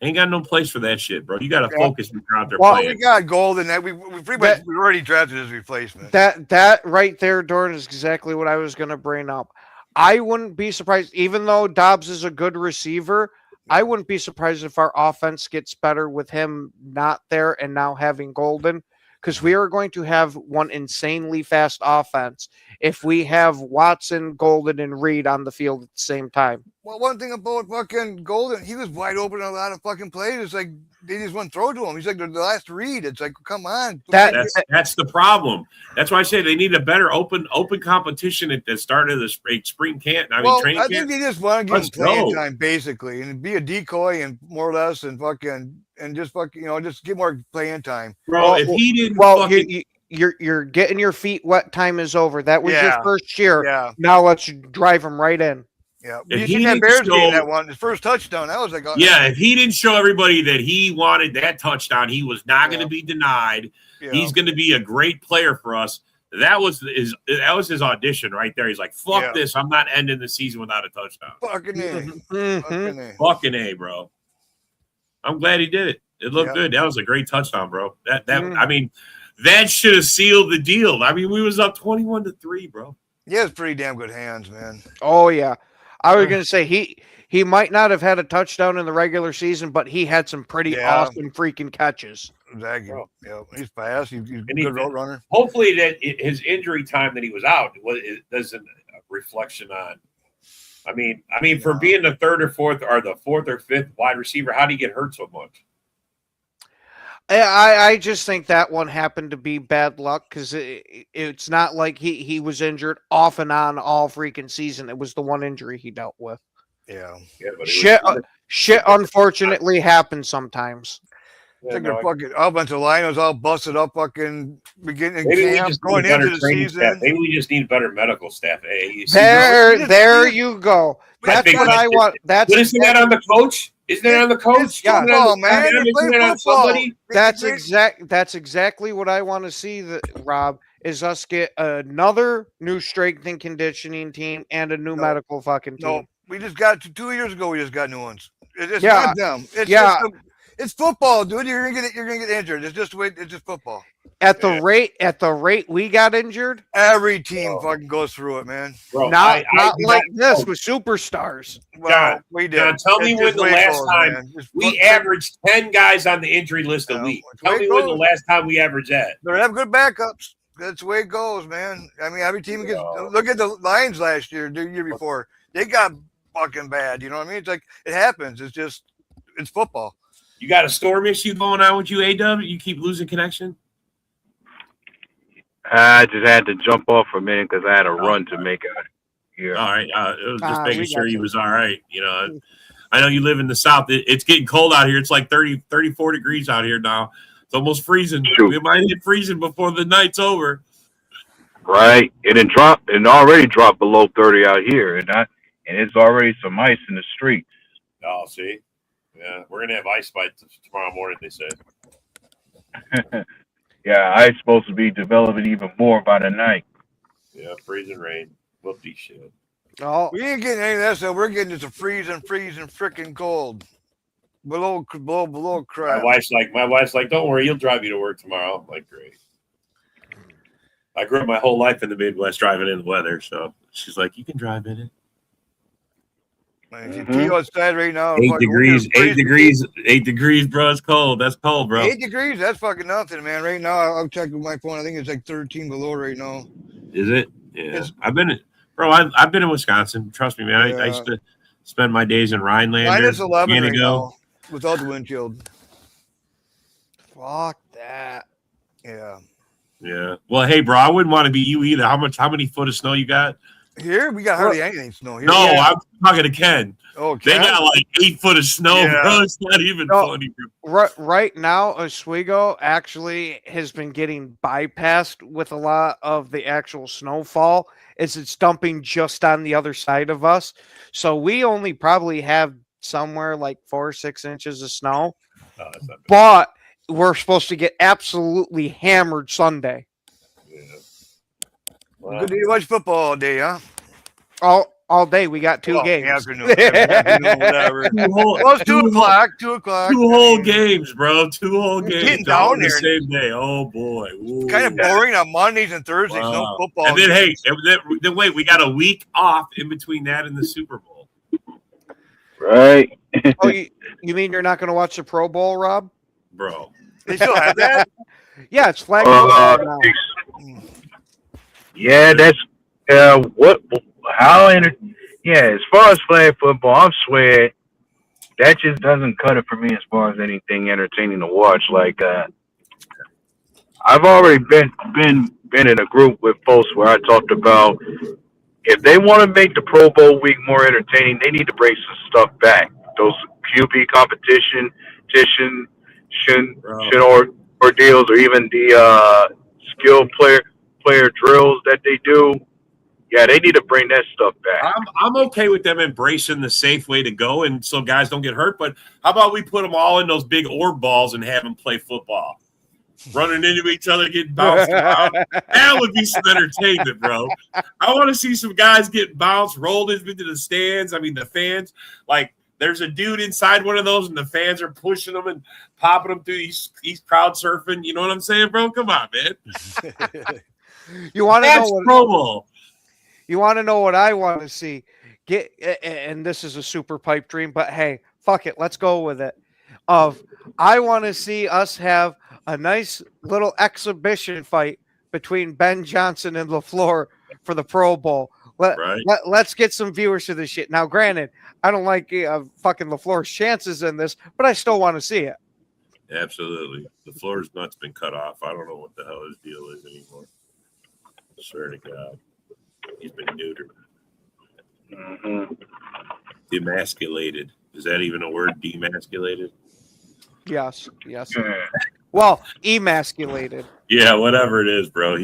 Speaker 6: Ain't got no place for that shit, bro. You got to focus when you're out there
Speaker 4: Well,
Speaker 6: playing.
Speaker 4: we got Golden. That we pretty much we already drafted his replacement.
Speaker 3: That right there, Dorn, is exactly what I was going to bring up. I wouldn't be surprised, even though Dobbs is a good receiver, I wouldn't be surprised if our offense gets better with him not there and now having Golden, because we are going to have one insanely fast offense if we have Watson, Golden, and Reed on the field at the same time.
Speaker 4: Well, one thing about fucking Golden, he was wide open in a lot of fucking plays. It's like they just wouldn't throw to him. He's like the last read. It's like, come on.
Speaker 6: That's the problem. That's why I say they need a better open competition at the start of the spring camp. Training
Speaker 4: I
Speaker 6: camp.
Speaker 4: think they just want to give him
Speaker 6: Let's
Speaker 4: playing
Speaker 6: go.
Speaker 4: time, basically, and be a decoy and more or less, and just just get more playing time.
Speaker 6: Bro, if he didn't
Speaker 3: you're getting your feet wet. Time is over. That was
Speaker 4: Yeah.
Speaker 3: your first year.
Speaker 4: Yeah,
Speaker 3: Now let's drive him right in.
Speaker 4: yeah.
Speaker 6: If
Speaker 4: You
Speaker 6: he
Speaker 4: seen that
Speaker 6: didn't
Speaker 4: Bears
Speaker 6: show-
Speaker 4: game, that one, his first touchdown. That was like,
Speaker 6: if he didn't show everybody that he wanted that touchdown, he was not going
Speaker 4: Yeah.
Speaker 6: to be denied.
Speaker 4: yeah.
Speaker 6: He's going to be a great player for us. That was his audition right there. He's like, fuck
Speaker 4: Yeah.
Speaker 6: this. I'm not ending the season without a touchdown.
Speaker 4: fucking A.
Speaker 3: Mhm.
Speaker 4: Fucking A.
Speaker 6: Fucking A, bro. I'm glad he did it. It looked
Speaker 4: Yeah.
Speaker 6: good. That was a great touchdown, bro.
Speaker 3: Mm.
Speaker 6: I mean, that should have sealed the deal. I mean, we was up 21-3, bro.
Speaker 4: He has pretty damn good hands, man.
Speaker 3: Oh yeah, I was gonna say he might not have had a touchdown in the regular season, but he had some pretty
Speaker 4: Yeah.
Speaker 3: awesome freaking catches.
Speaker 4: Exactly. Yeah, he's fast. He's a
Speaker 6: And he-
Speaker 4: good route runner.
Speaker 6: Hopefully that his injury time that he was out it doesn't reflection on. I mean, for being the third or fourth or fifth wide receiver, how do you get hurt so much?
Speaker 3: I just think that one happened to be bad luck because it's not like he was injured off and on all freaking season. It was the one injury he dealt with.
Speaker 4: Yeah.
Speaker 6: Yeah, but
Speaker 3: Shit unfortunately happens sometimes.
Speaker 4: It's like the fucking offensive line was all busted up fucking beginning
Speaker 6: Maybe we
Speaker 4: camp,
Speaker 6: just
Speaker 4: going
Speaker 6: need better
Speaker 4: into the
Speaker 6: training
Speaker 4: season.
Speaker 6: staff. Maybe we just need better medical staff. Hey, you see,
Speaker 3: There you go.
Speaker 6: I
Speaker 3: That's
Speaker 6: think
Speaker 3: what I want. That's
Speaker 6: but isn't that on the coach? Isn't that on the coach?
Speaker 4: It's football, man. They
Speaker 6: Isn't
Speaker 4: play
Speaker 6: that on
Speaker 4: football.
Speaker 6: somebody?
Speaker 3: That's exactly what I want to see. Rob, is us get another new strength and conditioning team and a new medical fucking team.
Speaker 4: No, we just got 2 years ago. We just got new ones. It's
Speaker 3: Yeah.
Speaker 4: not them. It's
Speaker 3: Yeah.
Speaker 4: it's football, dude. You're gonna get injured. It's just the way. It's just football.
Speaker 3: At the rate we got injured,
Speaker 4: Every team fucking goes through it, man.
Speaker 6: Bro,
Speaker 3: not
Speaker 6: I
Speaker 3: like this with superstars.
Speaker 4: Well,
Speaker 6: John,
Speaker 4: we did.
Speaker 6: John, tell me
Speaker 4: It's
Speaker 6: when
Speaker 4: just
Speaker 6: the
Speaker 4: way it
Speaker 6: last
Speaker 4: goes,
Speaker 6: time
Speaker 4: man. Just
Speaker 6: we
Speaker 4: fuck-
Speaker 6: averaged 10 guys on the injury list a
Speaker 4: Yeah,
Speaker 6: week.
Speaker 4: that's the
Speaker 6: Tell
Speaker 4: way
Speaker 6: me
Speaker 4: it
Speaker 6: when the
Speaker 4: goes.
Speaker 6: last time we averaged that.
Speaker 4: They have good backups. That's the way it goes, man. I mean, every team gets. Look at the Lions last year, the year before. They got fucking bad. You know what I mean? It's like it happens. It's football.
Speaker 6: You got a storm issue going on with you, A-Dub? You keep losing connection?
Speaker 5: I just had to jump off for a minute because I had a run to make out here.
Speaker 6: All right. It was just
Speaker 3: we
Speaker 6: making
Speaker 3: got
Speaker 6: sure he
Speaker 3: you.
Speaker 6: was all right. You know, I know you live in the South. It's getting cold out here. It's like 34 degrees out here now. It's almost freezing.
Speaker 5: Shoot.
Speaker 6: We might hit freezing before the night's over.
Speaker 5: Right, it already dropped below 30 out here, and it's already some ice in the streets.
Speaker 6: Oh, see? Yeah, we're going to have ice by tomorrow morning, they said.
Speaker 5: Yeah, ice supposed to be developing even more by the night.
Speaker 6: Yeah, freezing rain. Whoopty shit.
Speaker 3: Oh,
Speaker 4: We ain't getting any of that stuff. We're getting just a freezing freaking cold. Below
Speaker 6: My
Speaker 4: crap.
Speaker 6: wife's like, don't worry, he'll drive you to work tomorrow. I'm like, great. I grew up my whole life in the Midwest driving in the weather, so she's like, you can drive in it.
Speaker 4: Tea outside right now.
Speaker 6: 8
Speaker 4: fucking
Speaker 6: degrees,
Speaker 4: winter
Speaker 6: 8 degrees, 8 degrees, bro. It's cold. That's cold, bro.
Speaker 4: 8 degrees. That's fucking nothing, man. Right now, I'll check with my phone. I think it's like 13 below right now.
Speaker 6: Is it? Yeah.
Speaker 4: It's-
Speaker 6: I've been in Wisconsin. Trust me, man. I used to spend my days in Rhinelander.
Speaker 4: Minus 11 right
Speaker 6: Candigo.
Speaker 4: now without the windshield.
Speaker 3: Fuck that.
Speaker 4: Yeah.
Speaker 6: Yeah. Well, hey, bro, I wouldn't want to be you either. How many foot of snow you got?
Speaker 4: Here we got hardly anything snow here.
Speaker 6: No, I'm talking to Ken.
Speaker 4: Oh,
Speaker 6: They
Speaker 4: Ken?
Speaker 6: got like 8 foot of snow,
Speaker 4: Yeah.
Speaker 6: bro. It's not even
Speaker 3: No.
Speaker 6: funny.
Speaker 3: Right now, Oswego actually has been getting bypassed with a lot of the actual snowfall as it's dumping just on the other side of us. So we only probably have somewhere like 4 or 6 inches of snow,
Speaker 6: Oh, that's not bad.
Speaker 3: but we're supposed to get absolutely hammered Sunday.
Speaker 6: Yeah.
Speaker 4: Good to watch football all day, huh?
Speaker 3: All day. We got 2
Speaker 4: Well,
Speaker 3: games.
Speaker 4: Afternoon, whatever. Well, it's 2 o'clock. 2 o'clock.
Speaker 6: Two whole games, bro. 2 whole games.
Speaker 4: Getting
Speaker 6: all
Speaker 4: down
Speaker 6: the
Speaker 4: there.
Speaker 6: same day. Oh boy. Ooh.
Speaker 4: Kind of boring on Mondays and Thursdays. No
Speaker 6: Wow.
Speaker 4: football.
Speaker 6: And then, hey,
Speaker 4: games.
Speaker 6: then wait, we got a week off in between that and the Super Bowl,
Speaker 5: Right.
Speaker 3: Oh, you mean you're not going to watch the Pro Bowl, Rob?
Speaker 6: bro.
Speaker 4: They still have that?
Speaker 3: Yeah, it's flag football now.
Speaker 5: Yeah, that's as far as flag football, I'm swear that just doesn't cut it for me as far as anything entertaining to watch. Like I've already been in a group with folks where I talked about if they want to make the Pro Bowl week more entertaining, they need to bring some stuff back. Those QB competition, ordeals, or even the skill player drills that they do. Yeah, they need to bring that stuff back.
Speaker 6: I'm okay with them embracing the safe way to go, and so guys don't get hurt. But how about we put them all in those big orb balls and have them play football, running into each other, getting bounced around? That would be some entertainment, bro. I want to see some guys getting bounced, rolled into the stands. I mean, the fans, like, there's a dude inside one of those, and the fans are pushing them and popping them through. He's crowd surfing. You know what I'm saying, bro? Come on, man.
Speaker 3: You want to
Speaker 6: That's
Speaker 3: know what?
Speaker 6: Pro Bowl.
Speaker 3: You want to know what I want to see? And this is a super pipe dream, but hey, fuck it, let's go with it. I want to see us have a nice little exhibition fight between Ben Johnson and LaFleur for the Pro Bowl. Let's get some viewers to this shit. Now, granted, I don't like fucking LaFleur's chances in this, but I still want to see it.
Speaker 6: Absolutely. LaFleur's nuts been cut off. I don't know what the hell his deal is anymore. I swear to God. He's been neutered. Demasculated. Is that even a word? Demasculated?
Speaker 3: Yes. Well, emasculated.
Speaker 6: Yeah, whatever it is, bro. I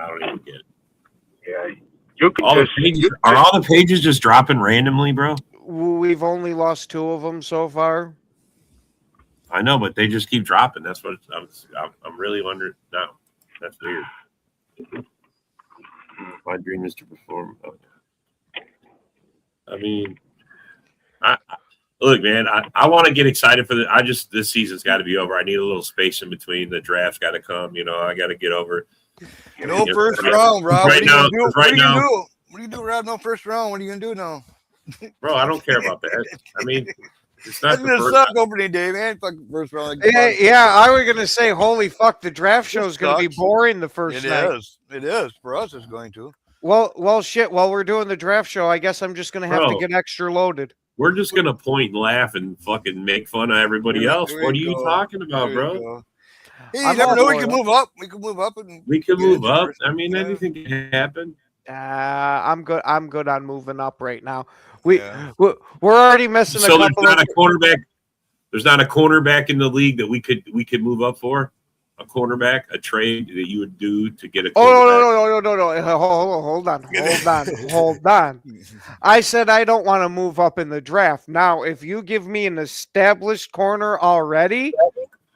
Speaker 6: don't even get it.
Speaker 5: Yeah, you can
Speaker 6: All the pages just dropping randomly, bro?
Speaker 3: We've only lost 2 of them so far.
Speaker 6: I know, but they just keep dropping. That's what I'm really wondering now. That's weird. My dream is to perform. I mean, look, man. I want to get excited for this season's got to be over. I need a little space in between. The draft's got to come. You know, I got to get over.
Speaker 4: No first round, Rob.
Speaker 6: Right now,
Speaker 4: What do you do, Rob? No first round. What are you gonna do now?
Speaker 6: Bro, I don't care about that. I mean, it's not
Speaker 4: That's
Speaker 6: the
Speaker 4: gonna
Speaker 6: first.
Speaker 4: suck opening day, man. Fucking first round.
Speaker 3: Yeah, I was gonna say, holy fuck, the draft show is gonna be
Speaker 4: Sucks.
Speaker 3: boring the first
Speaker 4: It
Speaker 3: night.
Speaker 4: is. It is for us. It's going to.
Speaker 3: Well, shit. While we're doing the draft show, I guess I'm just gonna have to
Speaker 6: Bro.
Speaker 3: get extra loaded.
Speaker 6: We're just gonna point and laugh and fucking make fun of everybody else.
Speaker 4: There
Speaker 6: What are
Speaker 4: you
Speaker 6: you
Speaker 4: go.
Speaker 6: talking about,
Speaker 4: There
Speaker 6: bro?
Speaker 4: you go. Hey,
Speaker 3: I'm
Speaker 4: you never
Speaker 3: all
Speaker 4: know. We
Speaker 3: for
Speaker 4: can
Speaker 3: it.
Speaker 4: move up. We can move up. And
Speaker 6: We can
Speaker 4: get
Speaker 6: move
Speaker 4: into
Speaker 6: up.
Speaker 4: first.
Speaker 6: I mean,
Speaker 4: Yeah.
Speaker 6: anything can happen.
Speaker 3: I'm good on moving up right now.
Speaker 4: Yeah.
Speaker 3: We're already missing
Speaker 6: So
Speaker 3: a
Speaker 6: there's
Speaker 3: couple
Speaker 6: not
Speaker 3: of
Speaker 6: a cornerback. There's not a cornerback in the league that we could move up for. A cornerback, a trade that you would do to get a.
Speaker 3: Oh
Speaker 6: cornerback.
Speaker 3: no! Hold on. I said I don't want to move up in the draft. Now, if you give me an established corner already,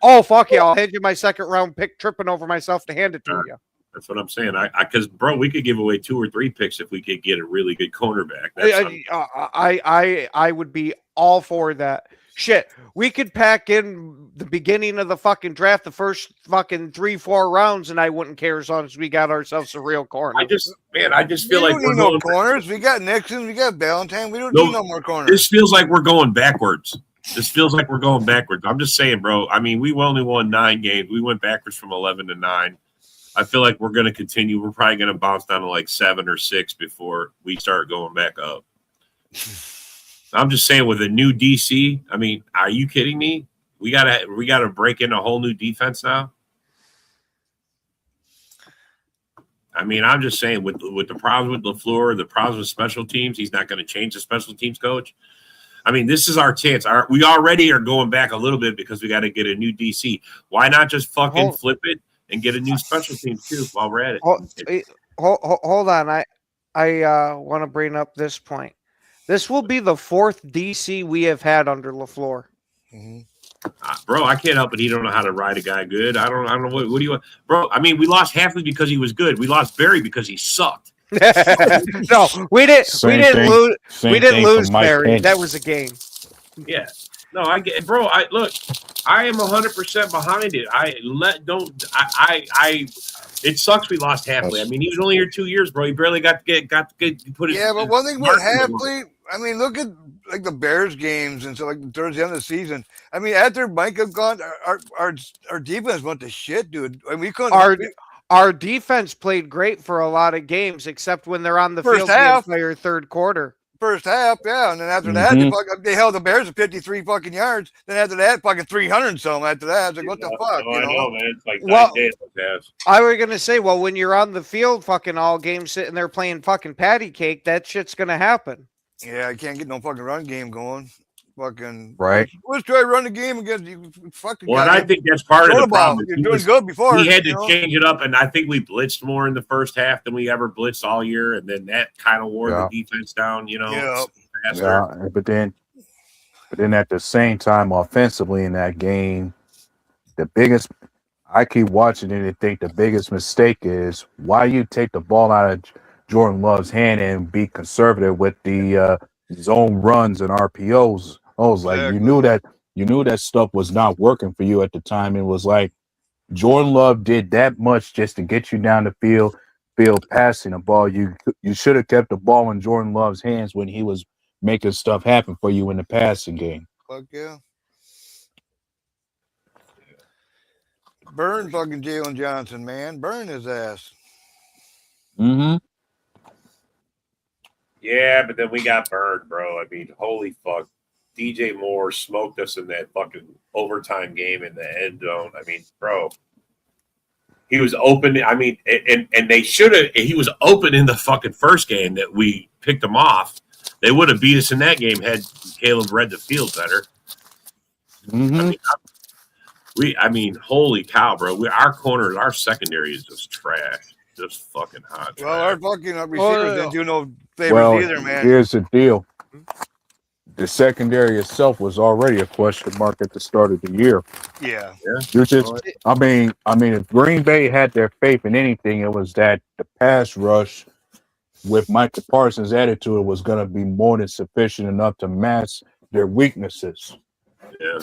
Speaker 3: oh fuck yeah, I'll hand you my second round pick, tripping over myself to hand it to you.
Speaker 6: That's what I'm saying. Because bro, we could give away 2 or 3 picks if we could get a really good cornerback.
Speaker 3: I would be all for that. Shit, we could pack in the beginning of the fucking draft, the first fucking 3-4 rounds, and I wouldn't care as long as we got ourselves a real corner.
Speaker 6: I just
Speaker 4: We
Speaker 6: feel like
Speaker 4: don't
Speaker 6: we're
Speaker 4: need no
Speaker 6: going.
Speaker 4: corners. We got Nixon. We got Valentine. We don't
Speaker 6: No,
Speaker 4: need no more corners.
Speaker 6: This feels like we're going backwards. This feels like we're going backwards. I'm just saying, bro. I mean, we only won 9 games. We went backwards from 11 to 9. I feel like we're going to continue. We're probably going to bounce down to like 7 or 6 before we start going back up. I'm just saying, with a new DC, I mean, are you kidding me? We gotta break in a whole new defense now. I mean, I'm just saying, with the problems with LaFleur, the problems with special teams, he's not going to change the special teams coach. I mean, this is our chance. We already are going back a little bit because we got to get a new DC. Why not just fucking flip it and get a new special teams too while we're at it?
Speaker 3: Hold on. I want to bring up this point. This will be the 4th DC we have had under LaFleur.
Speaker 6: Bro, I can't help it. He don't know how to ride a guy good. I don't know what do you want, bro? I mean, we lost Halfley because he was good. We lost Barry because he sucked.
Speaker 3: No, we didn't lose Barry.
Speaker 5: Pence.
Speaker 3: That was a game.
Speaker 6: Yeah. No, I get, bro. I am 100% behind it. It sucks we lost Halfley. I mean, he was only here 2 years, bro. He barely got to put his.
Speaker 4: Yeah, but one thing with Halfley, I mean, look at like the Bears games and so like towards the end of the season. I mean, after Micah gone, our defense went to shit, dude. I mean, we couldn't.
Speaker 3: Our defense played great for a lot of games, except when they're on the
Speaker 4: First
Speaker 3: field
Speaker 4: half.
Speaker 3: the entire third quarter.
Speaker 4: First half, yeah, and then after that, they held the Bears to 53 fucking yards. Then after that, fucking 300 and something. After that, I was like, what the fuck?
Speaker 6: I know, man. It's like
Speaker 3: Well,
Speaker 6: 9 days like that.
Speaker 3: I was gonna say, well, when you're on the field, fucking all game sitting there playing fucking patty cake, that shit's gonna happen.
Speaker 4: Yeah, I can't get no fucking run game going. Fucking
Speaker 5: Right.
Speaker 4: Let's try to run the game against you. Fucking.
Speaker 6: Well, and I think that's part of the problem.
Speaker 4: You're doing good before.
Speaker 6: We had to change it up, and I think we blitzed more in the first half than we ever blitzed all year, and then that kind of wore the defense down.
Speaker 5: Yeah, but then at the same time, offensively in that game, I keep watching it and think the biggest mistake is why you take the ball out of Jordan Love's hand and be conservative with the zone runs and RPOs. I was like, you knew that stuff was not working for you at the time. It was like Jordan Love did that much just to get you down the field passing the ball. You should have kept the ball in Jordan Love's hands when he was making stuff happen for you in the passing game.
Speaker 4: Fuck yeah. Burn fucking Jalen Johnson, man. Burn his ass.
Speaker 5: Mm-hmm.
Speaker 6: Yeah, but then we got burned, bro. I mean, holy fuck. DJ Moore smoked us in that fucking overtime game in the end zone. I mean, bro, he was open. I mean, and they should have. He was open in the fucking first game that we picked him off. They would have beat us in that game had Caleb read the field better.
Speaker 5: Mm-hmm.
Speaker 6: I mean, holy cow, bro. Our corners, our secondary is just trash. Just fucking hot.
Speaker 4: Well, our fucking receivers didn't do no favors either, man.
Speaker 5: Here's the deal. The secondary itself was already a question mark at the start of the year.
Speaker 4: Yeah.
Speaker 5: You're just, I mean, if Green Bay had their faith in anything, it was that the pass rush with Micah Parsons' attitude was going to be more than sufficient enough to mask their weaknesses.
Speaker 6: Yeah.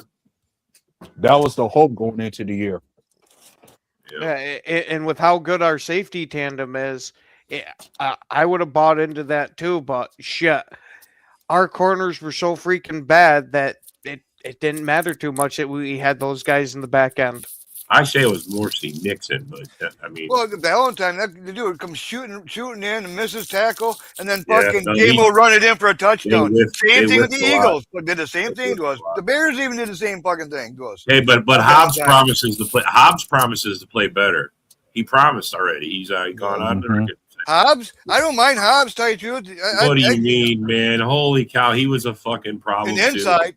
Speaker 5: That was the hope going into the year.
Speaker 3: Yeah, and with how good our safety tandem is, I would have bought into that too. But shit, our corners were so freaking bad that it didn't matter too much that we had those guys in the back end.
Speaker 6: I say it was Morrissey Nixon, but I mean,
Speaker 4: well, the Valentine, the dude comes shooting in and misses tackle, and then fucking Game will run it in for a touchdown. Same thing with the Eagles. Did the same thing to us. The Bears even did the same fucking thing to us.
Speaker 6: Hey, but Hobbs promises to play. Hobbs promises to play better. He promised already. He's gone on.
Speaker 5: Mm-hmm.
Speaker 4: Hobbs, I don't mind Hobbs. Tell you the truth.
Speaker 6: What do you mean, man? Holy cow, he was a fucking problem.
Speaker 4: Inside,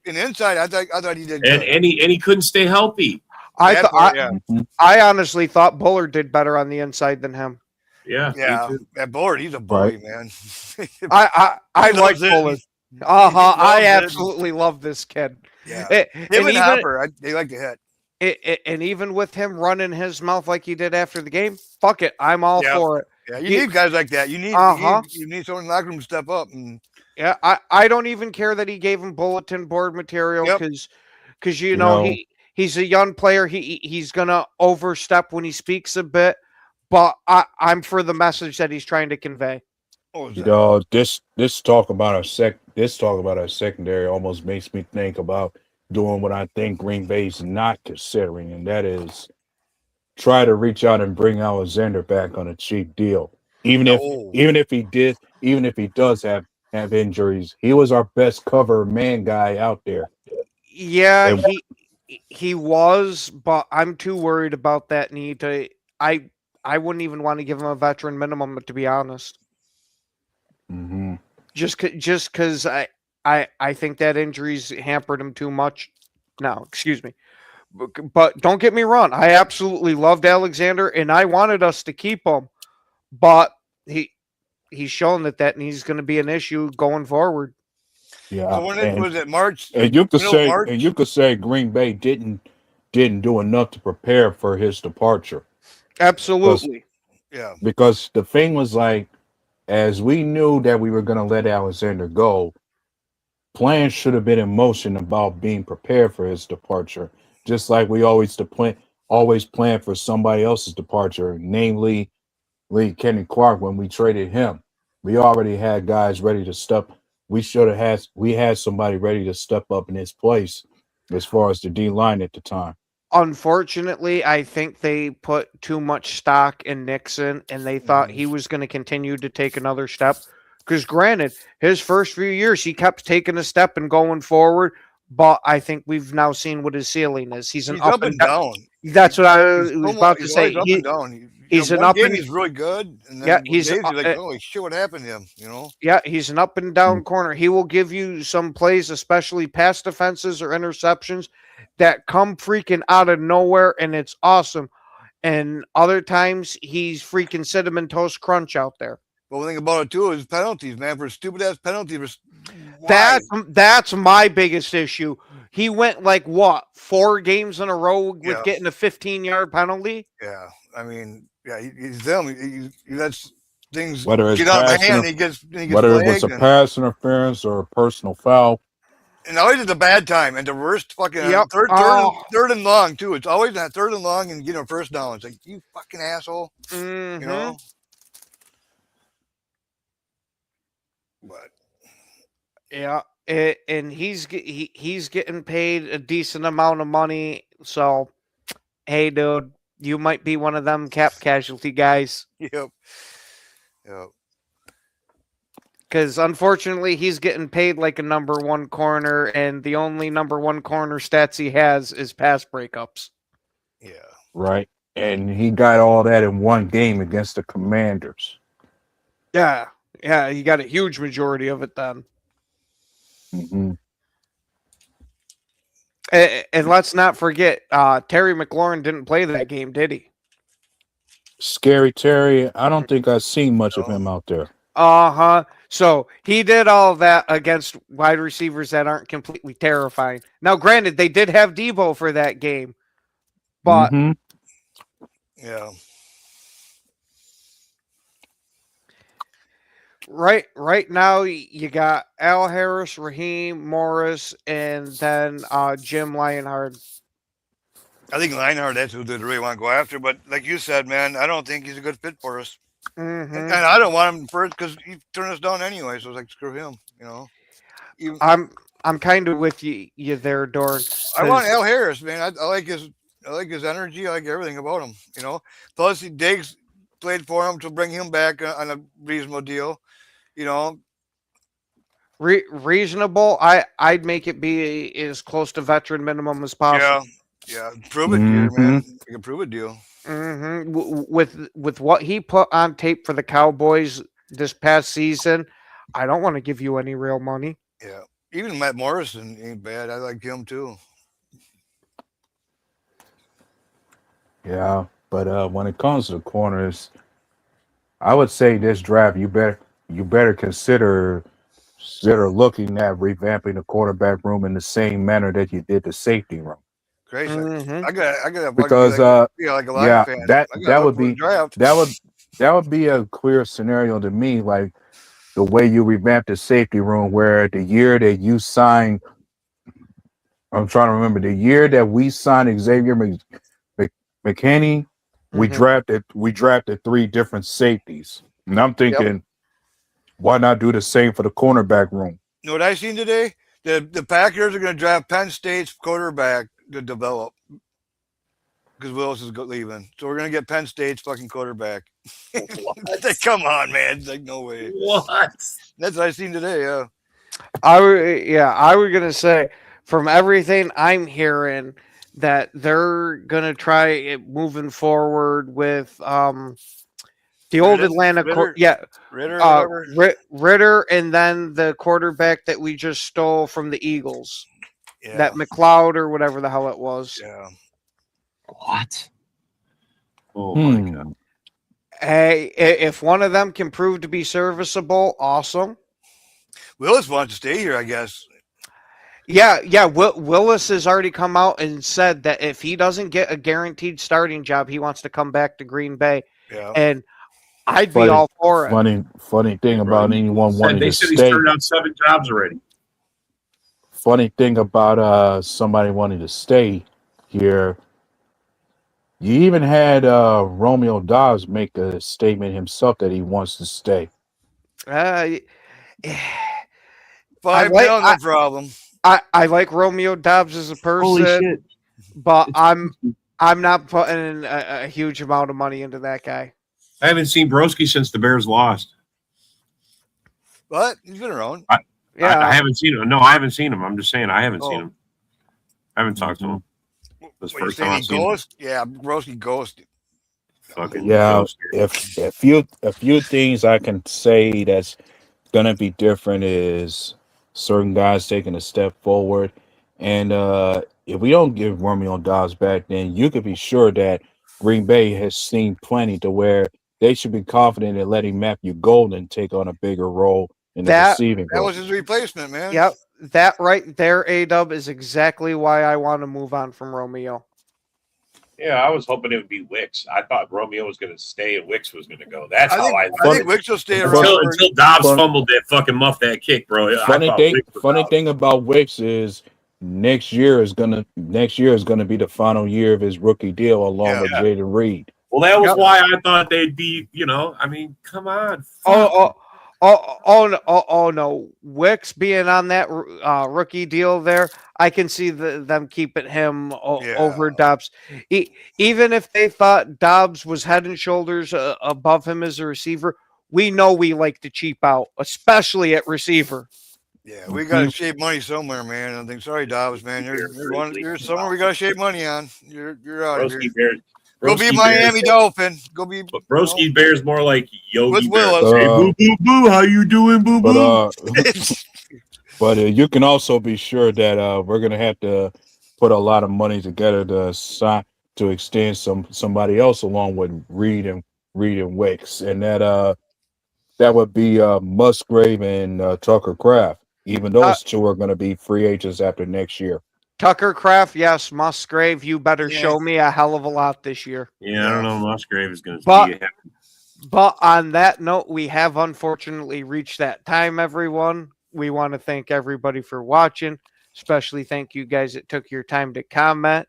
Speaker 4: I thought he did good.
Speaker 6: And he couldn't stay healthy.
Speaker 3: I honestly thought Bullard did better on the inside than him.
Speaker 6: Yeah.
Speaker 4: That Bullard, he's a bully, man.
Speaker 3: I like Bullard. I absolutely love this kid.
Speaker 4: Yeah. Him and Hopper, they like to hit.
Speaker 3: And even with him running his mouth like he did after the game, fuck it, I'm all for it.
Speaker 4: Yeah, you need guys like that. You need someone in the locker room to step up. And
Speaker 3: yeah, I don't even care that he gave him bulletin board material because you know he's a young player. He's gonna overstep when he speaks a bit, but I'm for the message that he's trying to convey.
Speaker 5: You know, this talk about our secondary almost makes me think about doing what I think Green Bay's not considering, and that is try to reach out and bring Alexander back on a cheap deal. Even if he does have injuries, he was our best cover man guy out there.
Speaker 3: Yeah,
Speaker 5: And-
Speaker 3: he was, but I'm too worried about that need to. I wouldn't even want to give him a veteran minimum, to be honest.
Speaker 5: Mm-hmm.
Speaker 3: Just because I think that injuries hampered him too much. No, excuse me. But don't get me wrong. I absolutely loved Alexander, and I wanted us to keep him. But he's shown that he's going to be an issue going forward.
Speaker 5: Yeah,
Speaker 4: So when it was it March?
Speaker 5: and you could say
Speaker 4: March?
Speaker 5: and you could say Green Bay didn't do enough to prepare for his departure.
Speaker 3: Absolutely.
Speaker 4: Yeah.
Speaker 5: Because the thing was like, as we knew that we were going to let Alexander go, plans should have been in motion about being prepared for his departure, just like we always plan for somebody else's departure, namely Kenny Clark. When we traded him, we already had guys ready to step. We had somebody ready to step up in his place as far as the D line at the time.
Speaker 3: Unfortunately, I think they put too much stock in Nixon, and they thought he was going to continue to take another step. Because granted, his first few years, he kept taking a step and going forward. But I think we've now seen what his ceiling is. He's an up and down. That's what I was about to say.
Speaker 4: Up and down.
Speaker 3: He's an
Speaker 4: one
Speaker 3: up
Speaker 4: game
Speaker 3: and
Speaker 4: he's really good, and then
Speaker 3: yeah,
Speaker 4: one
Speaker 3: he's
Speaker 4: game like, holy shit, what happened to him? You know?
Speaker 3: Yeah, he's an up and down corner. He will give you some plays, especially pass defenses or interceptions, that come freaking out of nowhere, and it's awesome. And other times, he's freaking cinnamon toast crunch out there.
Speaker 4: But one thing about it too is penalties, man. For stupid ass penalties,
Speaker 3: That's my biggest issue. He went like what 4 games in a row with getting a 15-yard penalty.
Speaker 4: Yeah, I mean, yeah, he's them. He lets things
Speaker 5: Whether it's
Speaker 4: get out of hand. He gets
Speaker 5: whether it was a pass interference or a personal foul.
Speaker 4: And always at the bad time and the worst fucking third and long too. It's always that third and long and getting a first down. It's like, you fucking asshole.
Speaker 3: Mm-hmm.
Speaker 4: You know. But
Speaker 3: yeah, and he's getting paid a decent amount of money. So, hey, dude, you might be one of them cap casualty guys.
Speaker 4: Yep.
Speaker 3: Because unfortunately, he's getting paid like a number 1 corner, and the only number 1 corner stats he has is pass breakups.
Speaker 4: Yeah.
Speaker 5: Right. And he got all that in one game against the Commanders.
Speaker 3: Yeah. Yeah, he got a huge majority of it then.
Speaker 5: Mm-hmm.
Speaker 3: And let's not forget, Terry McLaurin didn't play that game, did he?
Speaker 5: Scary Terry, I don't think I've seen much of him out there.
Speaker 3: Uh-huh. So he did all that against wide receivers that aren't completely terrifying. Now, granted, they did have Debo for that game, but
Speaker 4: yeah.
Speaker 3: Right now, you got Al Harris, Raheem Morris, and then Jim Lionheart.
Speaker 4: I think Lionheart, that's who they really want to go after. But like you said, man, I don't think he's a good fit for us.
Speaker 3: Mm-hmm.
Speaker 4: And I don't want him first because he turned us down anyway. So it's like, screw him, you know.
Speaker 3: I'm kind of with you there, Dorn.
Speaker 4: I want Al Harris, man. I like his energy. I like everything about him, you know. Plus, Diggs played for him to bring him back on a reasonable deal, you know.
Speaker 3: Reasonable. I'd make it be as close to veteran minimum as possible.
Speaker 4: Yeah. Prove it deal, man. You can prove a deal.
Speaker 3: Mm-hmm. With what he put on tape for the Cowboys this past season, I don't want to give you any real money.
Speaker 4: Yeah. Even Matt Morrison ain't bad. I like him too.
Speaker 5: Yeah, but when it comes to the corners, I would say this draft you better consider looking at revamping the quarterback room in the same manner that you did the safety room.
Speaker 4: Crazy.
Speaker 3: Mm-hmm.
Speaker 4: I got
Speaker 5: because
Speaker 4: like a Lion fan.
Speaker 5: that would be a clear scenario to me, like the way you revamp the safety room, where the year that you sign I'm trying to remember the year that we signed Xavier McKinney. We drafted 3 different safeties, and I'm thinking, why not do the same for the cornerback room?
Speaker 4: You know what I seen today? The Packers are going to draft Penn State's quarterback to develop because Willis is leaving. So we're going to get Penn State's fucking quarterback. Like, come on, man. It's like, no way.
Speaker 6: What?
Speaker 4: That's what I seen today, yeah.
Speaker 3: I was gonna say, from everything I'm hearing, that they're gonna try it moving forward with the old Atlanta
Speaker 4: Ritter,
Speaker 3: Ritter, and then the quarterback that we just stole from the Eagles,
Speaker 4: yeah.
Speaker 3: that McLeod or whatever the hell it was.
Speaker 4: Yeah.
Speaker 6: What? Oh my God.
Speaker 3: Hey, if one of them can prove to be serviceable, awesome.
Speaker 4: Willis wants to stay here, I guess.
Speaker 3: Yeah. Willis has already come out and said that if he doesn't get a guaranteed starting job, he wants to come back to Green Bay.
Speaker 4: Yeah.
Speaker 3: And I'd be all for it.
Speaker 5: Funny thing about anyone wanting
Speaker 6: They
Speaker 5: to
Speaker 6: said
Speaker 5: stay.
Speaker 6: he's turned down 7 jobs already.
Speaker 5: Funny thing about somebody wanting to stay here. You even had Romeo Dobbs make a statement himself that he wants to stay.
Speaker 4: $5 million problem.
Speaker 3: I like Romeo Dobbs as a person,
Speaker 6: Holy shit.
Speaker 3: but I'm not putting a huge amount of money into that guy.
Speaker 6: I haven't seen Broski since the Bears lost.
Speaker 4: What? He's been around.
Speaker 6: I haven't seen him. No, I haven't seen him. I'm just saying I haven't seen him. I haven't talked to him. This
Speaker 4: What,
Speaker 6: first
Speaker 4: you
Speaker 6: time
Speaker 4: saying
Speaker 6: I've
Speaker 4: he
Speaker 6: seen him.
Speaker 4: ghost? Yeah, Broski ghosted.
Speaker 6: Fucking
Speaker 5: Yeah,
Speaker 6: ghost.
Speaker 5: if a few things I can say that's gonna be different is certain guys taking a step forward, and if we don't give Romeo Dobbs back, then you could be sure that Green Bay has seen plenty to where they should be confident in letting Matthew Golden take on a bigger role in the receiving.
Speaker 4: That was his replacement, man.
Speaker 3: Yep, that right there, A-Dub, is exactly why I want to move on from Romeo.
Speaker 6: Yeah, I was hoping it would be Wicks. I thought Romeo was going to stay and Wicks was going to go. That's how I
Speaker 4: think Wicks will stay around
Speaker 6: until Dobbs fumbled that fucking muff that kick, bro.
Speaker 5: Funny thing about Wicks is next year is gonna be the final year of his rookie deal along with Jaden Reed.
Speaker 6: Well, that was why I thought they'd be, I mean, come on.
Speaker 3: Oh no. Wicks being on that rookie deal there, I can see them keeping him over Dobbs. Even if they thought Dobbs was head and shoulders above him as a receiver, we know we like to cheap out, especially at receiver.
Speaker 4: Yeah, we got to shave money somewhere, man. I think, sorry, Dobbs, man. You're somewhere we got to shave money on. You're out of here. Go be Miami Dolphin. Go be.
Speaker 6: But Broski Bear's more like Yogi
Speaker 4: Bear.
Speaker 6: Hey, boo, boo, boo. How you doing, boo, boo?
Speaker 5: But you can also be sure that we're gonna have to put a lot of money together to extend somebody else along with Reed and Wicks, and that would be Musgrave and Tucker Kraft. Even those two are going to be free agents after next year.
Speaker 3: Tucker Kraft, yes. Musgrave, you better show me a hell of a lot this year.
Speaker 6: Yeah, I don't know. Musgrave is going to be a
Speaker 3: But on that note, we have unfortunately reached that time, everyone. We want to thank everybody for watching, especially thank you guys that took your time to comment.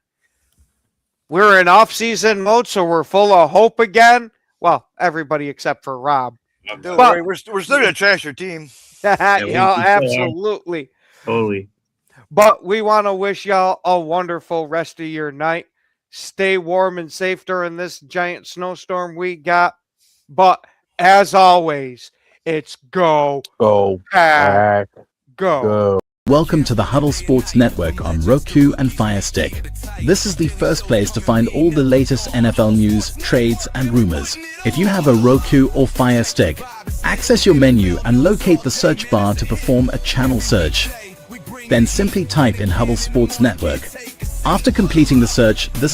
Speaker 3: We're in off-season mode, so we're full of hope again. Well, everybody except for Rob.
Speaker 4: Don't worry, we're still going to trash your team.
Speaker 3: Absolutely.
Speaker 6: Totally.
Speaker 3: But we want to wish y'all a wonderful rest of your night. Stay warm and safe during this giant snowstorm we got. But as always, it's go, pack, go.
Speaker 8: Welcome to the Huddle Sports Network on Roku and Fire Stick. This is the first place to find all the latest NFL news, trades, and rumors. If you have a Roku or Fire Stick, access your menu and locate the search bar to perform a channel search. Then simply type in Huddle Sports Network. After completing the search, this